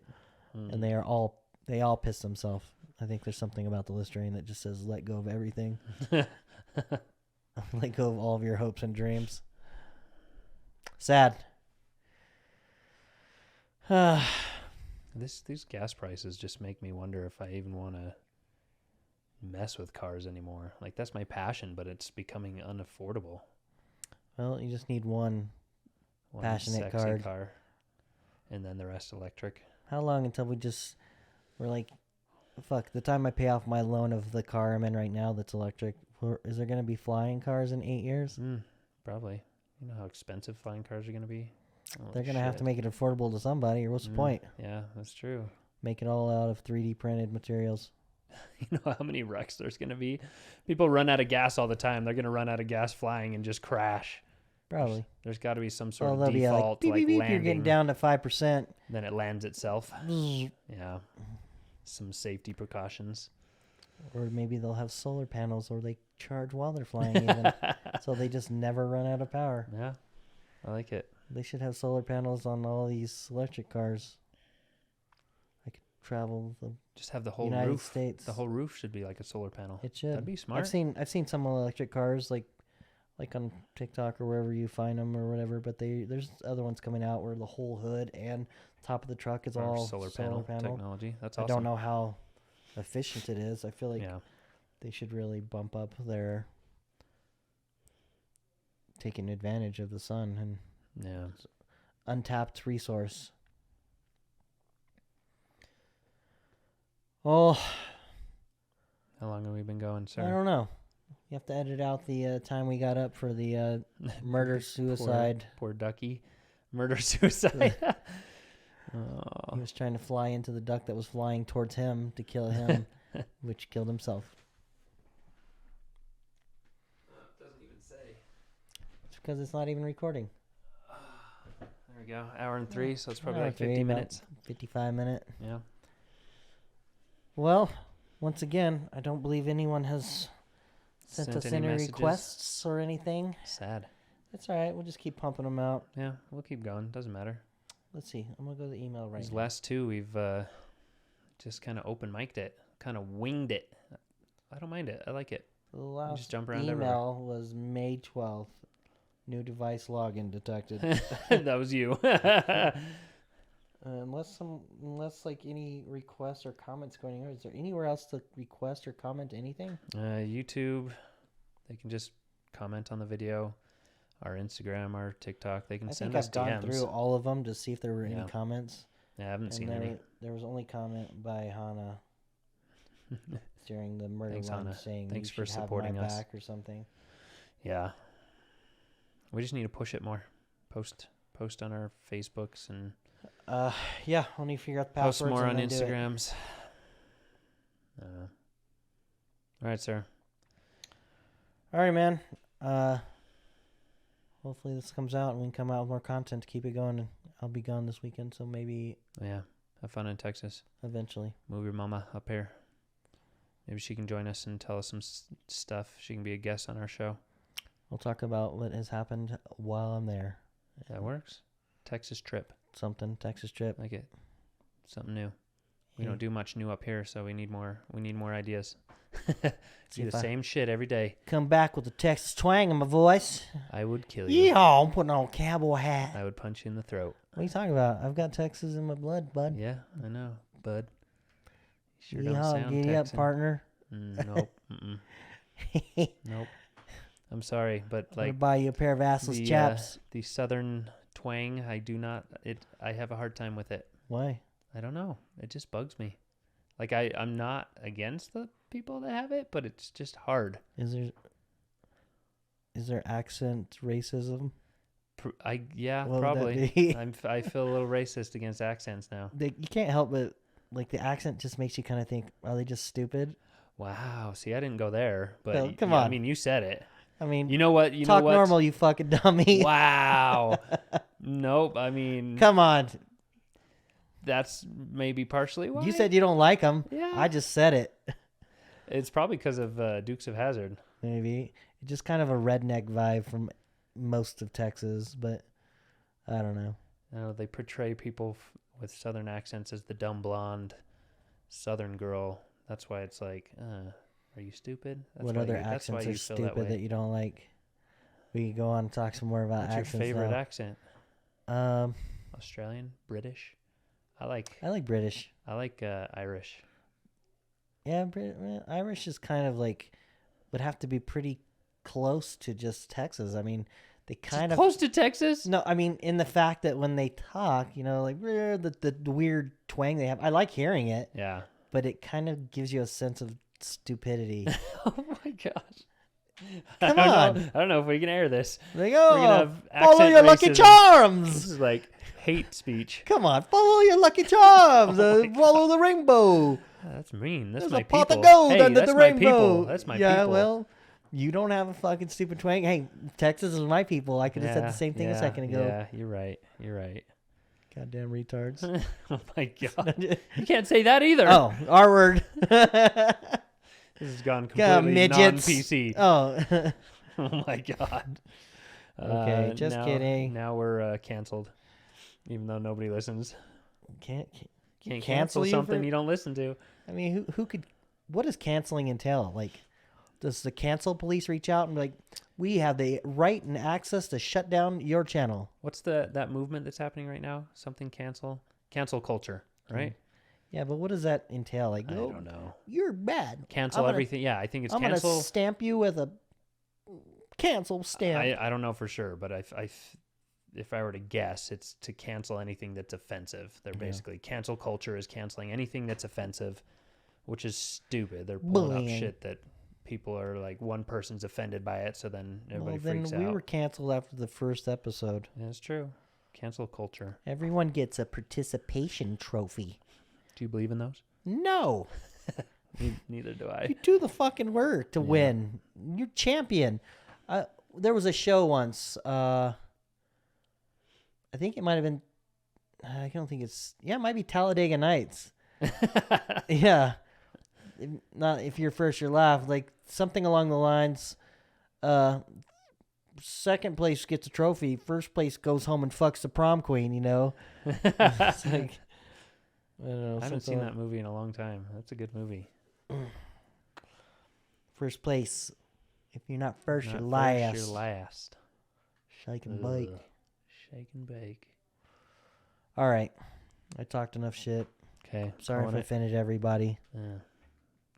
Speaker 2: And they all pissed themselves. I think there's something about the Listerine that just says, let go of everything. Let go of all of your hopes and dreams. Sad.
Speaker 1: These gas prices just make me wonder if I even want to mess with cars anymore. Like, that's my passion, but it's becoming unaffordable.
Speaker 2: Well, you just need one passionate
Speaker 1: car, and then the rest electric.
Speaker 2: How long until we're like, fuck, the time I pay off my loan of the car I'm in right now that's electric, is there going to be flying cars in 8 years?
Speaker 1: Probably. You know how expensive flying cars are going to be?
Speaker 2: They're going to have to make it affordable to somebody, or what's the point?
Speaker 1: Yeah, that's true.
Speaker 2: Make it all out of 3D printed materials.
Speaker 1: You know how many wrecks there's going to be? People run out of gas all the time. They're going to run out of gas flying and just crash.
Speaker 2: Probably.
Speaker 1: There's got to be some sort of default,
Speaker 2: beep, beep, beep,
Speaker 1: landing.
Speaker 2: You're getting down to 5%.
Speaker 1: Then it lands itself. Yeah. Some safety precautions.
Speaker 2: Or maybe they'll have solar panels, or they charge while they're flying even. So they just never run out of power.
Speaker 1: Yeah. I like it.
Speaker 2: They should have solar panels on all these electric cars. I could travel the
Speaker 1: just have the whole
Speaker 2: United
Speaker 1: roof.
Speaker 2: States.
Speaker 1: The whole roof should be like a solar panel.
Speaker 2: It should.
Speaker 1: That'd be smart.
Speaker 2: I've seen some electric cars like on TikTok or wherever you find them or whatever. But there's other ones coming out where the whole hood and top of the truck is all
Speaker 1: solar panel technology. That's awesome.
Speaker 2: I don't know how efficient it is. I feel like they should really bump up their taking advantage of the sun and untapped resource. Oh,
Speaker 1: how long have we been going, sir?
Speaker 2: I don't know. You have to edit out the time we got up for the murder suicide.
Speaker 1: Poor Ducky, murder suicide.
Speaker 2: He was trying to fly into the duck that was flying towards him to kill him, which killed himself.
Speaker 1: Doesn't even say.
Speaker 2: It's because it's not even recording.
Speaker 1: There we go. Hour and 3, so it's probably like 50 minutes.
Speaker 2: 55 minutes.
Speaker 1: Yeah.
Speaker 2: Well, once again, I don't believe anyone has sent us any
Speaker 1: messages?
Speaker 2: requests or anything.
Speaker 1: Sad.
Speaker 2: It's all right. We'll just keep pumping them out.
Speaker 1: Yeah, we'll keep going. Doesn't matter.
Speaker 2: Let's see. I'm going to go to the email right
Speaker 1: These
Speaker 2: now.
Speaker 1: last two, we've just kind of open mic'd it, kind of winged it. I don't mind it. I like it.
Speaker 2: The last
Speaker 1: just jump around
Speaker 2: email was May 12th. New device login detected.
Speaker 1: That was you.
Speaker 2: Unless like any requests or comments going here, is there anywhere else to request or comment anything?
Speaker 1: YouTube, they can just comment on the video. Our Instagram, our TikTok, they can send us DMs.
Speaker 2: I think I've gone through all of them to see if there were any
Speaker 1: Yeah.
Speaker 2: comments.
Speaker 1: Yeah, I haven't seen any.
Speaker 2: There was only comment by Hannah during the murder
Speaker 1: Thanks,
Speaker 2: one
Speaker 1: Hannah.
Speaker 2: saying
Speaker 1: Thanks
Speaker 2: you
Speaker 1: for
Speaker 2: should
Speaker 1: supporting
Speaker 2: have my
Speaker 1: us.
Speaker 2: back or something.
Speaker 1: Yeah. We just need to push it more. Post on our Facebooks and
Speaker 2: Yeah, I'll need to figure out the
Speaker 1: post
Speaker 2: passwords
Speaker 1: more
Speaker 2: and
Speaker 1: on
Speaker 2: then do it.
Speaker 1: Instagrams. All right, sir.
Speaker 2: All right, man. Hopefully this comes out and we can come out with more content to keep it going. And I'll be gone this weekend, so maybe
Speaker 1: Yeah. Have fun in Texas.
Speaker 2: eventually.
Speaker 1: Move your mama up here. Maybe she can join us and tell us some stuff. She can be a guest on our show.
Speaker 2: We'll talk about what has happened while I'm there.
Speaker 1: That works. Texas trip.
Speaker 2: Something, Texas trip.
Speaker 1: Like it. Something new. We don't do much new up here, so we need more ideas. See the same shit every day.
Speaker 2: Come back with the Texas twang in my voice.
Speaker 1: I would kill you.
Speaker 2: Yeehaw, I'm putting on a cowboy hat.
Speaker 1: I would punch you in the throat.
Speaker 2: What are you talking about? I've got Texas in my blood, bud.
Speaker 1: Yeah, I know, bud. You sure don't
Speaker 2: Yeehaw,
Speaker 1: sound
Speaker 2: giddy up,
Speaker 1: Texan.
Speaker 2: partner.
Speaker 1: Nope. Nope. I'm sorry, but
Speaker 2: I'm gonna
Speaker 1: like
Speaker 2: buy you a pair of assless chaps.
Speaker 1: the southern twang, I have a hard time with it.
Speaker 2: Why?
Speaker 1: I don't know. It just bugs me. Like I'm not against the people that have it, but it's just hard.
Speaker 2: Is there accent racism?
Speaker 1: Yeah,
Speaker 2: What would that
Speaker 1: probably.
Speaker 2: be?
Speaker 1: I feel a little racist against accents now.
Speaker 2: You can't help but like the accent just makes you kind of think, are they just stupid?
Speaker 1: Wow. See, I didn't go there, but
Speaker 2: No, come
Speaker 1: yeah,
Speaker 2: on.
Speaker 1: I mean, you said it.
Speaker 2: I mean,
Speaker 1: You know what?
Speaker 2: talk normal, you fucking dummy.
Speaker 1: Wow. Nope. I mean,
Speaker 2: Come on.
Speaker 1: that's maybe partially why.
Speaker 2: You said you don't like them.
Speaker 1: Yeah.
Speaker 2: I just said it.
Speaker 1: It's probably because of Dukes of Hazzard.
Speaker 2: Maybe. It's just kind of a redneck vibe from most of Texas, but I don't know.
Speaker 1: You know, they portray people with southern accents as the dumb blonde southern girl. That's why it's like, are you stupid? That's
Speaker 2: What
Speaker 1: why
Speaker 2: other
Speaker 1: that's why
Speaker 2: accents
Speaker 1: you
Speaker 2: are
Speaker 1: feel
Speaker 2: stupid that
Speaker 1: way.
Speaker 2: you don't like? We can go on and talk some more about
Speaker 1: What's
Speaker 2: accents
Speaker 1: your favorite
Speaker 2: now.
Speaker 1: accent? Australian, British. I like
Speaker 2: British.
Speaker 1: Irish.
Speaker 2: Yeah, Irish is kind of like would have to be pretty close to just Texas. I mean, they kind of
Speaker 1: close to Texas.
Speaker 2: No, I mean in the fact that when they talk, you know, like the weird twang they have. I like hearing it,
Speaker 1: Yeah.
Speaker 2: but it kind of gives you a sense of stupidity.
Speaker 1: Oh my gosh.
Speaker 2: Come
Speaker 1: I
Speaker 2: on.
Speaker 1: don't know if we can air this.
Speaker 2: Like,
Speaker 1: We're gonna have
Speaker 2: follow
Speaker 1: accent
Speaker 2: your lucky
Speaker 1: racism. This
Speaker 2: charms.
Speaker 1: is like hate speech.
Speaker 2: Come on, follow your lucky charms.
Speaker 1: Oh my
Speaker 2: Follow the rainbow.
Speaker 1: That's mean. That's
Speaker 2: There's
Speaker 1: my
Speaker 2: a pot
Speaker 1: people.
Speaker 2: of gold
Speaker 1: Hey,
Speaker 2: under
Speaker 1: that's
Speaker 2: the
Speaker 1: my
Speaker 2: rainbow.
Speaker 1: people. That's my
Speaker 2: yeah,
Speaker 1: people.
Speaker 2: well, you don't have a fucking stupid twang. Hey, Texas is my people. I could have said the same thing a second ago.
Speaker 1: Yeah, you're right. You're right.
Speaker 2: Goddamn retards.
Speaker 1: Oh my god. You can't say that either.
Speaker 2: Oh, R word.
Speaker 1: This has gone completely
Speaker 2: midgets.
Speaker 1: non-PC.
Speaker 2: Oh.
Speaker 1: Oh my god.
Speaker 2: Okay, just kidding.
Speaker 1: Now we're canceled, even though nobody listens.
Speaker 2: Can't
Speaker 1: Can't
Speaker 2: cancel
Speaker 1: cancel
Speaker 2: you
Speaker 1: something
Speaker 2: for-
Speaker 1: you don't listen to.
Speaker 2: I mean, who could? What does canceling entail? Like, does the cancel police reach out and be like, we have the right and access to shut down your channel?
Speaker 1: What's that movement that's happening right now? Something cancel culture, right?
Speaker 2: Yeah, but what does that entail? Like,
Speaker 1: I
Speaker 2: oh,
Speaker 1: don't know.
Speaker 2: you're bad.
Speaker 1: Cancel
Speaker 2: I'm gonna-
Speaker 1: everything. Yeah, I think it's
Speaker 2: I'm
Speaker 1: cancel.
Speaker 2: gonna stamp you with a cancel stamp.
Speaker 1: I don't know for sure, but if I were to guess, it's to cancel anything that's offensive. They're basically cancel culture is canceling anything that's offensive, which is stupid. They're pulling
Speaker 2: Bullying.
Speaker 1: up shit that people are like, one person's offended by it, so then everybody
Speaker 2: Well, then
Speaker 1: freaks
Speaker 2: we
Speaker 1: out.
Speaker 2: were canceled after the first episode.
Speaker 1: Yeah, it's true. Cancel culture.
Speaker 2: Everyone gets a participation trophy.
Speaker 1: Do you believe in those?
Speaker 2: No.
Speaker 1: Neither do I.
Speaker 2: You do the fucking work to win. You're champion. There was a show once. I think it might have been. I don't think it's. Yeah, it might be Talladega Nights. Yeah, not if you're first, you're last. Like something along the lines. Second place gets a trophy. First place goes home and fucks the prom queen. You know. It's like, I don't know.
Speaker 1: I haven't seen that movie in a long time. That's a good movie.
Speaker 2: First place. If you're not first,
Speaker 1: Not
Speaker 2: you're
Speaker 1: first,
Speaker 2: last.
Speaker 1: You're last.
Speaker 2: Shake and bake.
Speaker 1: Shake and bake.
Speaker 2: All right. I talked enough shit.
Speaker 1: Okay.
Speaker 2: Sorry if I offended everybody.
Speaker 1: Yeah.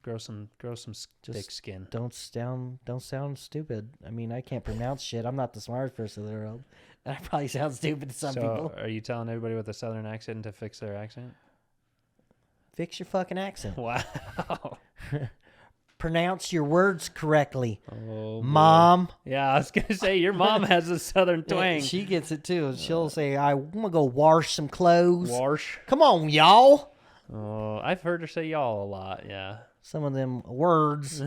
Speaker 1: Grow some thick skin.
Speaker 2: Don't sound stupid. I mean, I can't pronounce shit. I'm not the smartest person in the world. And I probably sound stupid to some people.
Speaker 1: Are you telling everybody with a southern accent to fix their accent?
Speaker 2: Fix your fucking accent.
Speaker 1: Wow.
Speaker 2: Pronounce your words correctly.
Speaker 1: Oh,
Speaker 2: Mom.
Speaker 1: Yeah, I was going to say, your mom has a southern twang.
Speaker 2: She gets it too. She'll say, I'm going to go wash some clothes.
Speaker 1: Wash.
Speaker 2: Come on, y'all.
Speaker 1: Oh, I've heard her say y'all a lot, yeah.
Speaker 2: Some of them words.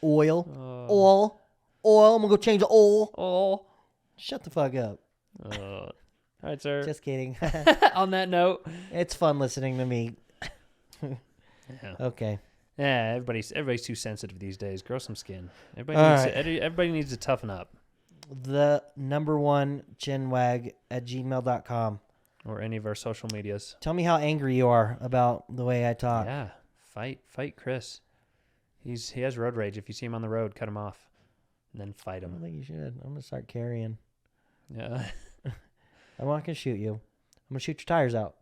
Speaker 2: Oil. I'm going to go change the oil.
Speaker 1: Oh.
Speaker 2: Shut the fuck up.
Speaker 1: All right, sir.
Speaker 2: Just kidding.
Speaker 1: On that note.
Speaker 2: It's fun listening to me.
Speaker 1: Yeah.
Speaker 2: Okay.
Speaker 1: Yeah, everybody's too sensitive these days. Grow some skin. Everybody needs to toughen up.
Speaker 2: The #1 Chinwag at gmail.com.
Speaker 1: Or any of our social medias.
Speaker 2: Tell me how angry you are about the way I talk.
Speaker 1: Yeah. Fight Chris. He has road rage. If you see him on the road, cut him off. And then fight
Speaker 2: I
Speaker 1: him.
Speaker 2: don't think you should. I'm going to start carrying.
Speaker 1: Yeah.
Speaker 2: I'm not going to shoot you. I'm going to shoot your tires out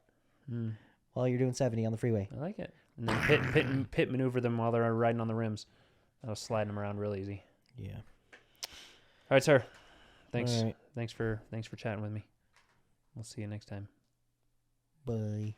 Speaker 2: while you're doing 70 on the freeway.
Speaker 1: I like it. And then pit maneuver them while they're riding on the rims. That'll slide them around real easy.
Speaker 2: Yeah.
Speaker 1: All right, sir. Thanks.
Speaker 2: All right.
Speaker 1: Thanks for chatting with me. We'll see you next time.
Speaker 2: Bye.